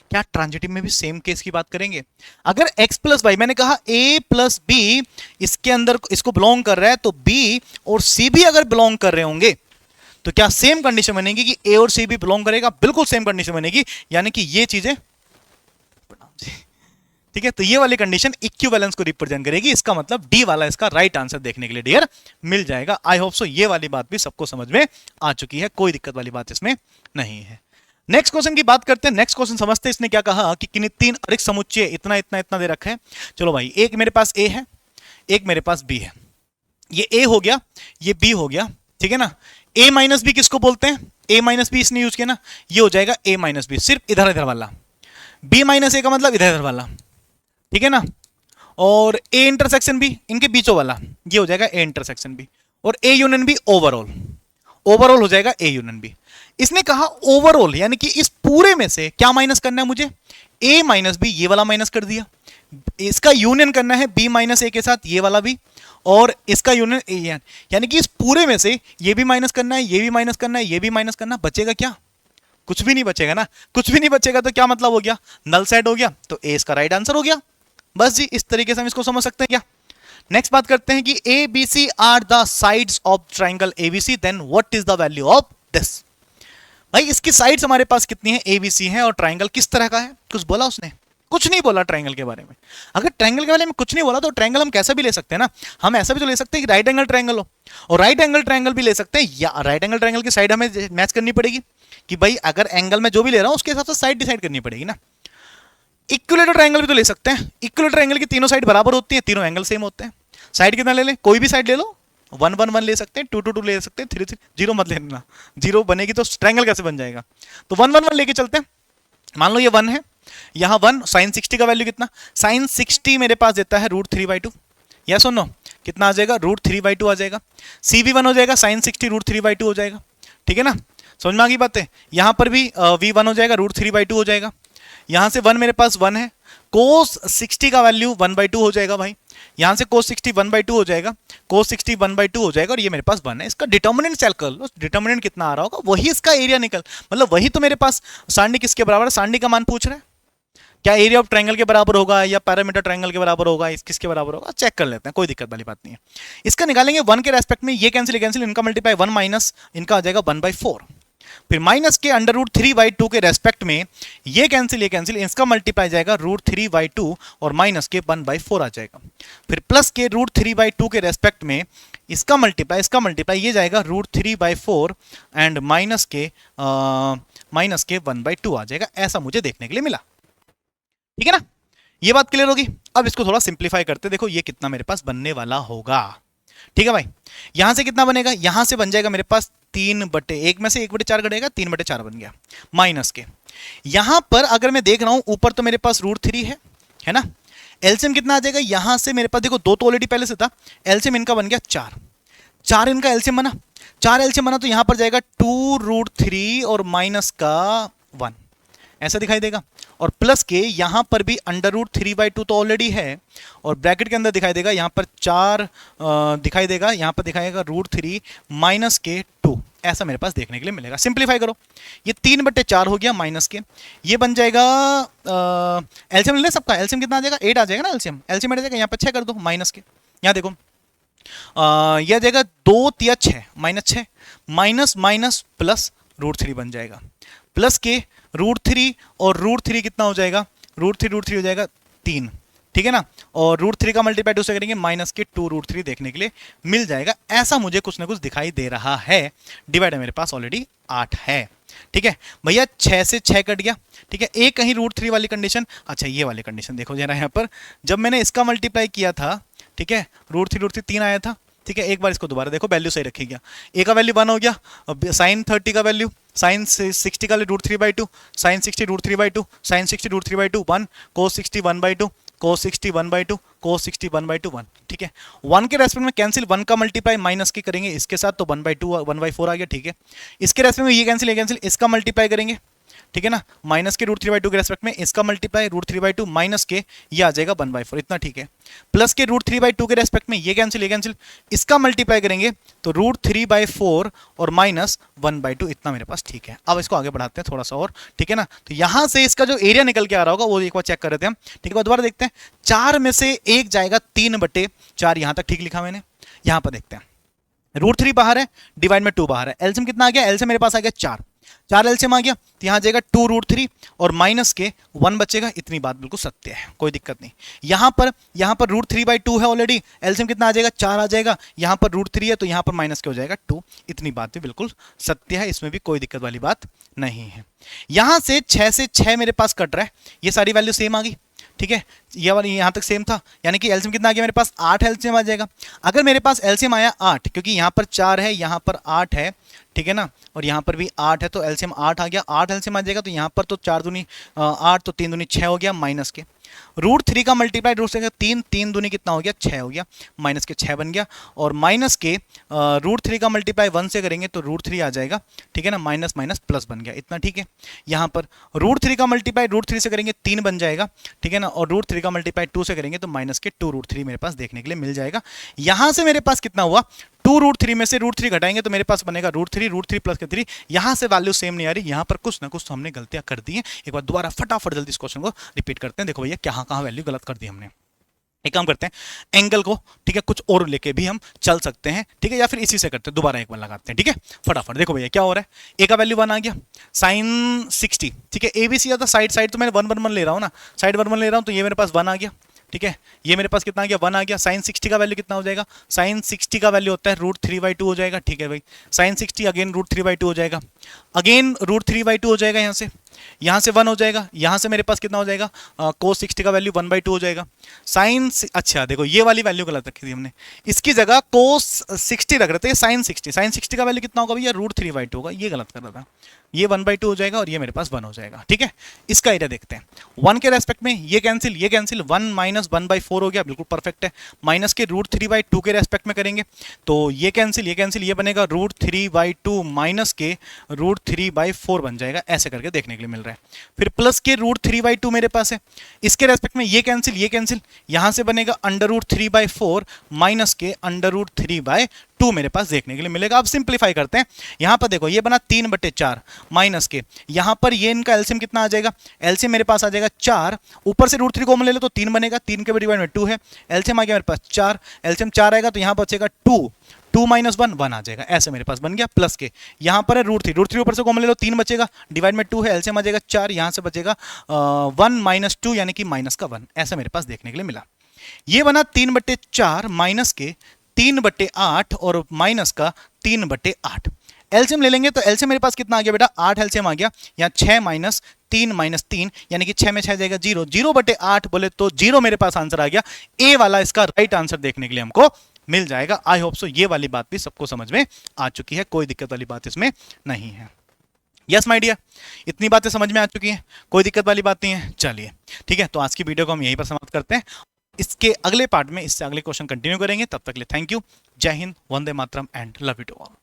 क्या ट्रांजिटिव में भी सेम केस की बात करेंगे? अगर x प्लस वाई, मैंने कहा a प्लस बी इसके अंदर इसको बिलोंग कर रहा है, तो b और c भी अगर बिलोंग कर रहे होंगे तो क्या सेम कंडीशन बनेगी कि a और c भी बिलोंग करेगा? बिल्कुल सेम कंडीशन बनेगी, यानी कि ये चीजें, ठीक है। तो ये वाली कंडीशन इक्विवेलेंस को रिप्रेजेंट करेगी। इसका मतलब डी वाला इसका राइट आंसर देखने के लिए डियर मिल जाएगा। आई होप सो ये वाली बात भी सबको समझ में आ चुकी है, कोई दिक्कत वाली बात इसमें नहीं है। नेक्स्ट क्वेश्चन की बात करते हैं। नेक्स्ट क्वेश्चन समझते हैं। इसने क्या कहा कि किन्हीं 3 अरिक्त समुच्चय इतना इतना इतना दे रखा है। चलो भाई, एक मेरे पास a है, एक मेरे पास b है। ये a हो गया, ये b हो गया, ठीक है ना। a माइनस बी किसको बोलते हैं? a माइनस बी इसने यूज किया ना, ये हो जाएगा a माइनस बी, सिर्फ इधर इधर वाला। b माइनस a का मतलब इधर इधर वाला, ठीक है ना। और a इंटरसेक्शन b, इनके बीचों वाला, ये हो जाएगा a इंटरसेक्शन b। और a union b overall, overall हो जाएगा a यूनियन b। इसने कहा ओवरऑल, यानी कि इस पूरे में से क्या माइनस करना है मुझे? a माइनस बी, ये वाला माइनस कर दिया, इसका यूनियन करना है b माइनस ए के साथ ये वाला भी, और इसका यूनियन ए, यानी कि इस पूरे में से ये भी माइनस करना है, ये भी माइनस करना है, ये भी माइनस करना, बचेगा क्या? कुछ भी नहीं बचेगा ना। कुछ भी नहीं बचेगा तो क्या मतलब हो गया? नल सेट हो गया, तो ए इसका राइट आंसर हो गया। बस जी, इस तरीके से हम इसको समझ सकते हैं क्या? नेक्स्ट बात करते हैं कि A B C are the sides of triangle ABC, then what is the value of this? भाई इसकी साइड्स हमारे पास कितनी है? एबीसी है, और ट्राइंगल किस तरह का है? कुछ बोला उसने? कुछ नहीं बोला ट्राइंगल के बारे में। अगर ट्राइंगल के बारे में कुछ नहीं बोला तो ट्राइंगल हम कैसा भी ले सकते हैं ना। हम ऐसा भी तो ले सकते हैं कि राइट एंगल ट्राइंगल हो, और राइट एंगल ट्राइंगल भी ले सकते हैं, या राइट एंगल ट्राइंगल की साइड हमें मैच करनी पड़ेगी कि भाई अगर एंगल में जो भी ले रहा हूं उसके हिसाब से साइड डिसाइड करनी पड़ेगी ना। इक्विलेटरल ट्राइंगल भी तो ले सकते हैं। इक्विलेटरल ट्राइंगल की तीनों साइड बराबर होती हैं, तीनों एंगल सेम होते हैं। साइड कितना ले लें? कोई भी साइड ले लो, 1 1 1 ले सकते हैं, 2 2 2 ले सकते हैं, 3 3 0 मत लेना, 0 बनेगी तो ट्राइंगल कैसे बन जाएगा? तो 1 1 1 लेके चलते हैं। मान लो ये 1 है, यहां 1, साइन 60 का वैल्यू कितना? साइन 60 मेरे पास देता है √3/2। यस और नो? कितना आ जाएगा? √3/2 आ जाएगा। सी भी 1 हो जाएगा, साइन 60 √3/2 हो जाएगा। ठीक है ना? समझ में आ गई बात है? यहां पर भी v1 हो जाएगा, √3/2 हो जाएगा। यहां से 1 मेरे पास 1 है, कोस 60 का वैल्यू 1/2 हो जाएगा भाई। यहां से कोस 60 1/2 हो जाएगा, कोस 60 1/2 हो जाएगा, और ये मेरे पास 1 है। इसका डिटर्मिनेंट चेक कर लो, डिटर्मिनेंट कितना आ रहा होगा, वही इसका एरिया निकल, मतलब वही तो मेरे पास सांडी किसके बराबर है? सांडी का मान पूछ रहा है। क्या एरिया ऑफ ट्रायंगल के बराबर होगा या पैरामीटर ट्रायंगल के बराबर होगा, इस किसके बराबर होगा? चेक कर लेते हैं, कोई दिक्कत वाली बात नहीं है। इसका निकालेंगे 1 के रेस्पेक्ट में, ये कैंसिल कैंसिल, इनका मल्टीप्लाई 1 माइनस इनका आ जाएगा 1/4। फिर माइनस के √3/2 के रेस्पेक्ट में ये कैंसिल इसका मल्टीप्लाई जाएगा √3/2 और माइनस के 1/4 आ जाएगा। फिर प्लस के √3/2 के रेस्पेक्ट में इसका मल्टीप्लाई ये जाएगा √3/4 एंड माइनस के 1/2 आ जाएगा। ऐसा मुझे देखने के लिए मिला। ठीक है ना? ये बात क्लियर होगी। अब इसको थोड़ा सिंप्लीफाई करते, देखो ये कितना मेरे पास बनने वाला होगा। ठीक है भाई, यहां से कितना बनेगा? यहां से बन जाएगा मेरे पास 3/1 में से 1/4 घटेगा, 3/4 बन गया। माइनस के यहां पर अगर मैं देख रहा हूं ऊपर तो मेरे पास √3 है ना। एलसीएम कितना आ जाएगा? यहां से मेरे पास देखो 2 तो ऑलरेडी पहले से था, एलसीएम इनका बन गया 4 इनका एलसीएम बना, 4 एलसीएम बना, तो यहां पर जाएगा 2√3 और माइनस का 1, ऐसा दिखाई देगा। और प्लस के यहां पर भी √3/2 तो ऑलरेडी है, और ब्रैकेट के अंदर दिखाई देगा यहां पर 4 दिखाई देगा, यहां पर दिखाएगा √3 माइनस के 2, ऐसा मेरे पास देखने के लिए मिलेगा। सिंप्लीफाई करो, ये 3/4 हो गया माइनस के, ये बन जाएगा एलसीएम ले सबका, एलसीएम कितना आ जाएगा? 8 आ जाएगा ना। एलसीएम आ जाएगा, यहाँ पर 6 कर दो माइनस के, यहाँ देखो यह आ जाएगा 2 3 6 -6 माइनस प्लस √3 बन जाएगा, प्लस के √3 और √3 कितना हो जाएगा? √3 हो जाएगा 3। ठीक है ना? और √3 का मल्टीप्लाई 2 से करेंगे, माइनस के 2√3 देखने के लिए मिल जाएगा। ऐसा मुझे कुछ ना कुछ दिखाई दे रहा है। डिवाइडर मेरे पास ऑलरेडी 8 है। ठीक है भैया, 6 से 6 कट गया। ठीक है, एक कहीं √3 वाली कंडीशन, अच्छा ये वाली कंडीशन देखो जरा यहाँ पर, जब मैंने इसका मल्टीप्लाई किया था, ठीक है, √3 3 आया था। ठीक है, एक बार इसको दोबारा देखो, वैल्यू सही रखिएगा। ए का वैल्यू 1 हो गया, साइन 30 का वैल्यू, साइन 60 का √3/2, साइन 60 √3/2, साइन 60 √3/2 1, कोस 60 1/2, कोस 60 1/2, कोस 60 1/2 1। ठीक है, 1 के रेस्पेक्ट में कैंसिल, 1 का मल्टीप्लाई माइनस के करेंगे इसके साथ, तो 1/2 1/4 आ गया। ठीक है, इसके रेस्पेक्ट में ये कैंसिल, इसका मल्टीप्लाई करेंगे। ठीक है ना, माइनस के √3/2 के रेस्पेक्ट में इसका मल्टीप्लाई √3/2 माइनस के ये आ जाएगा 1/4, इतना ठीक है। प्लस के √3/2 के रेस्पेक्ट में ये कैंसिल, इसका मल्टीप्लाई करेंगे तो √3/4 और माइनस 1/2, इतना मेरे पास ठीक है। अब इसको आगे बढ़ाते हैं थोड़ा सा और। ठीक है ना, तो यहां से इसका जो एरिया निकल के आ रहा होगा वो एक बार चेक कर रहे थे हम। ठीक है, दोबारा देखते हैं। 4 में से 1 जाएगा 3/4, यहां तक ठीक लिखा मैंने। यहां पर देखते हैं, √3 बाहर है, डिवाइड में 2 बाहर है। एलसीएम कितना आ गया? एलसीएम मेरे पास आ गया 4 एलसीएम आ गया, तो यहां जाएगा 2√3 और माइनस के 1 बचेगा। इतनी बात बिल्कुल सत्य है, कोई दिक्कत नहीं। यहां पर √3/2 है ऑलरेडी, एलसीएम कितना आ जाएगा? 4 आ जाएगा। यहां पर √3 है तो यहां पर माइनस के हो जाएगा 2। इतनी बात भी बिल्कुल सत्य है, इसमें भी कोई दिक्कत वाली बात नहीं है। यहां से 6 से 6 मेरे पास कट रहा है, ये सारी वैल्यू सेम आ गई। ठीक है, ये वाली यहां तक सेम था, यानी कि एलसीएम कितना आ गया मेरे पास? 8 एलसीएम आ जाएगा। अगर मेरे पास एलसीएम आया 8, क्योंकि यहां पर 4 है, यहां पर 8 है, ठीक है ना, और यहां पर भी 8 है, तो एलसीएम 8 आ गया। 8 एलसीएम आ जाएगा, तो यहां पर तो 4 दूनी 8, तो 3 दूनी 6 हो गया माइनस के। √3 का मल्टीप्लाई √3 तीन, तीन दूनी कितना हो गया 6 हो गया, माइनस के 6 बन गया, और माइनस के √3 का मल्टीप्लाई 1 से करेंगे तो √3 आ जाएगा, ठीक है ना, माइनस माइनस प्लस बन गया, इतना ठीक है। यहाँ पर √3 का मल्टीप्लाई √3 से करेंगे 3 बन जाएगा, ठीक है ना, और √3 का मल्टीप्लाई 2 से करेंगे तो माइनस के 2√3 मेरे पास देखने के लिए मिल जाएगा। यहाँ से मेरे पास कितना हुआ, 2√3 में से √3 घटाएंगे तो मेरे पास बनेगा √3 प्लस के 3। यहां से वैल्यू सेम नहीं आ रही, यहां पर कुछ ना कुछ तो हमने गलतियां कर दी हैं। एक बार दोबारा फटाफट जल्दी इस क्वेश्चन को रिपीट करते हैं। देखो भैया कहां कहां वैल्यू गलत कर दी हमने। एक काम करते हैं, एंगल को, ठीक है, कुछ और लेके भी हम चल सकते हैं, ठीक है, या फिर इसी से करते हैं, दोबारा एक बार लगाते हैं, ठीक है, फटाफट। देखो भैया क्या हो रहा है, ए का वैल्यू 1 आ गया, sin 60, ठीक है, ए बी सी आता साइड साइड तो मैं 1 1 1 ले रहा हूं ना, साइड 1 1 ले रहा हूं, तो ये मेरे पास 1 आ गया, ठीक है, ये मेरे पास कितना आ गया 1 आ गया। sin 60 का वैल्यू कितना हो जाएगा, sin 60 का वैल्यू होता है √3/2 हो जाएगा, ठीक है भाई, sin 60 अगेन √3/2 हो जाएगा, अगेन √3/2 हो जाएगा, यहाँ से 1 हो जाएगा, यहाँ से मेरे पास कितना हो जाएगा, cos 60 का वैल्यू 1/2 हो जाएगा। अच्छा देखो ये वाली वैल्यू गलत रखी थी हमने, इसकी जगह cos 60 रख रहे थे, sin 60 का वैल्यू कितना होगा भैया √3/2 होगा, ये गलत कर रहा था, ये 1/2 हो जाएगा और ये मेरे पास 1 हो जाएगा, ठीक है। इसका एरिया देखते हैं, 1 के रेस्पेक्ट में ये कैंसिल 1 माइनस 1/4 हो गया, बिल्कुल परफेक्ट है। माइनस के √3/2 के रेस्पेक्ट में करेंगे तो ये कैंसिल ये बनेगा √3/2 माइनस के √3/4 बन जाएगा, ऐसे करके देखने के लिए मिल रहा है। फिर प्लस के √3/2 मेरे पास है, इसके रेस्पेक्ट में ये कैंसिल यहां से बनेगा √3/4 माइनस के √3/2 मेरे पास देखने के लिए मिलेगा। अब सिंप्लीफाई करते हैं, यहां पर देखो ये बना 3/4 माइनस के, यहां पर ये इनका एलसीएम कितना आ जाएगा, एलसीएम मेरे पास आ जाएगा 4, ऊपर से √3 कॉमन ले लो तो 3 बनेगा, 3 के डिवाइड में 2 है, एलसीएम आ गया मेरे पास 4, एलसीएम 4 आएगा तो यहां बचेगा 2 माइनस 1 आ जाएगा, ऐसे मेरे पास बन गया। प्लस के यहां पर है √3 ऊपर से कॉमन ले लो 3 बचेगा, डिवाइड में 2 है, एलसीएम आ जाएगा 4, यहां से बचेगा 1 माइनस 2 यानी कि माइनस का 1, ऐसा मेरे पास देखने के लिए मिला। ये बना 3/4 माइनस के 3/8 और माइनस का 3/8। एलसीएम ले लेंगे तो एलसीएम मेरे पास कितना आ गया बेटा 8 एलसीएम आ गया, यहाँ 6 माइनस 3 यानी कि 6 में 6 जाएगा 0, 0/8 बोले तो 0 मेरे पास आंसर आ गया। ए वाला इसका राइट आंसर देखने के लिए हमको मिल जाएगा। आई होप सो ये वाली बात भी सबको समझ में आ चुकी है, कोई दिक्कत वाली बात इसमें नहीं है। यस माय डियर, इतनी बातें समझ में आ चुकी हैं, कोई दिक्कत वाली बात नहीं है। चलिए ठीक है, तो आज की वीडियो को हम यहीं पर समाप्त करते हैं, इसके अगले पार्ट में इससे अगले क्वेश्चन कंटिन्यू करेंगे। तब तक के लिए थैंक यू, जय हिंद, वंदे मातरम and love you to all.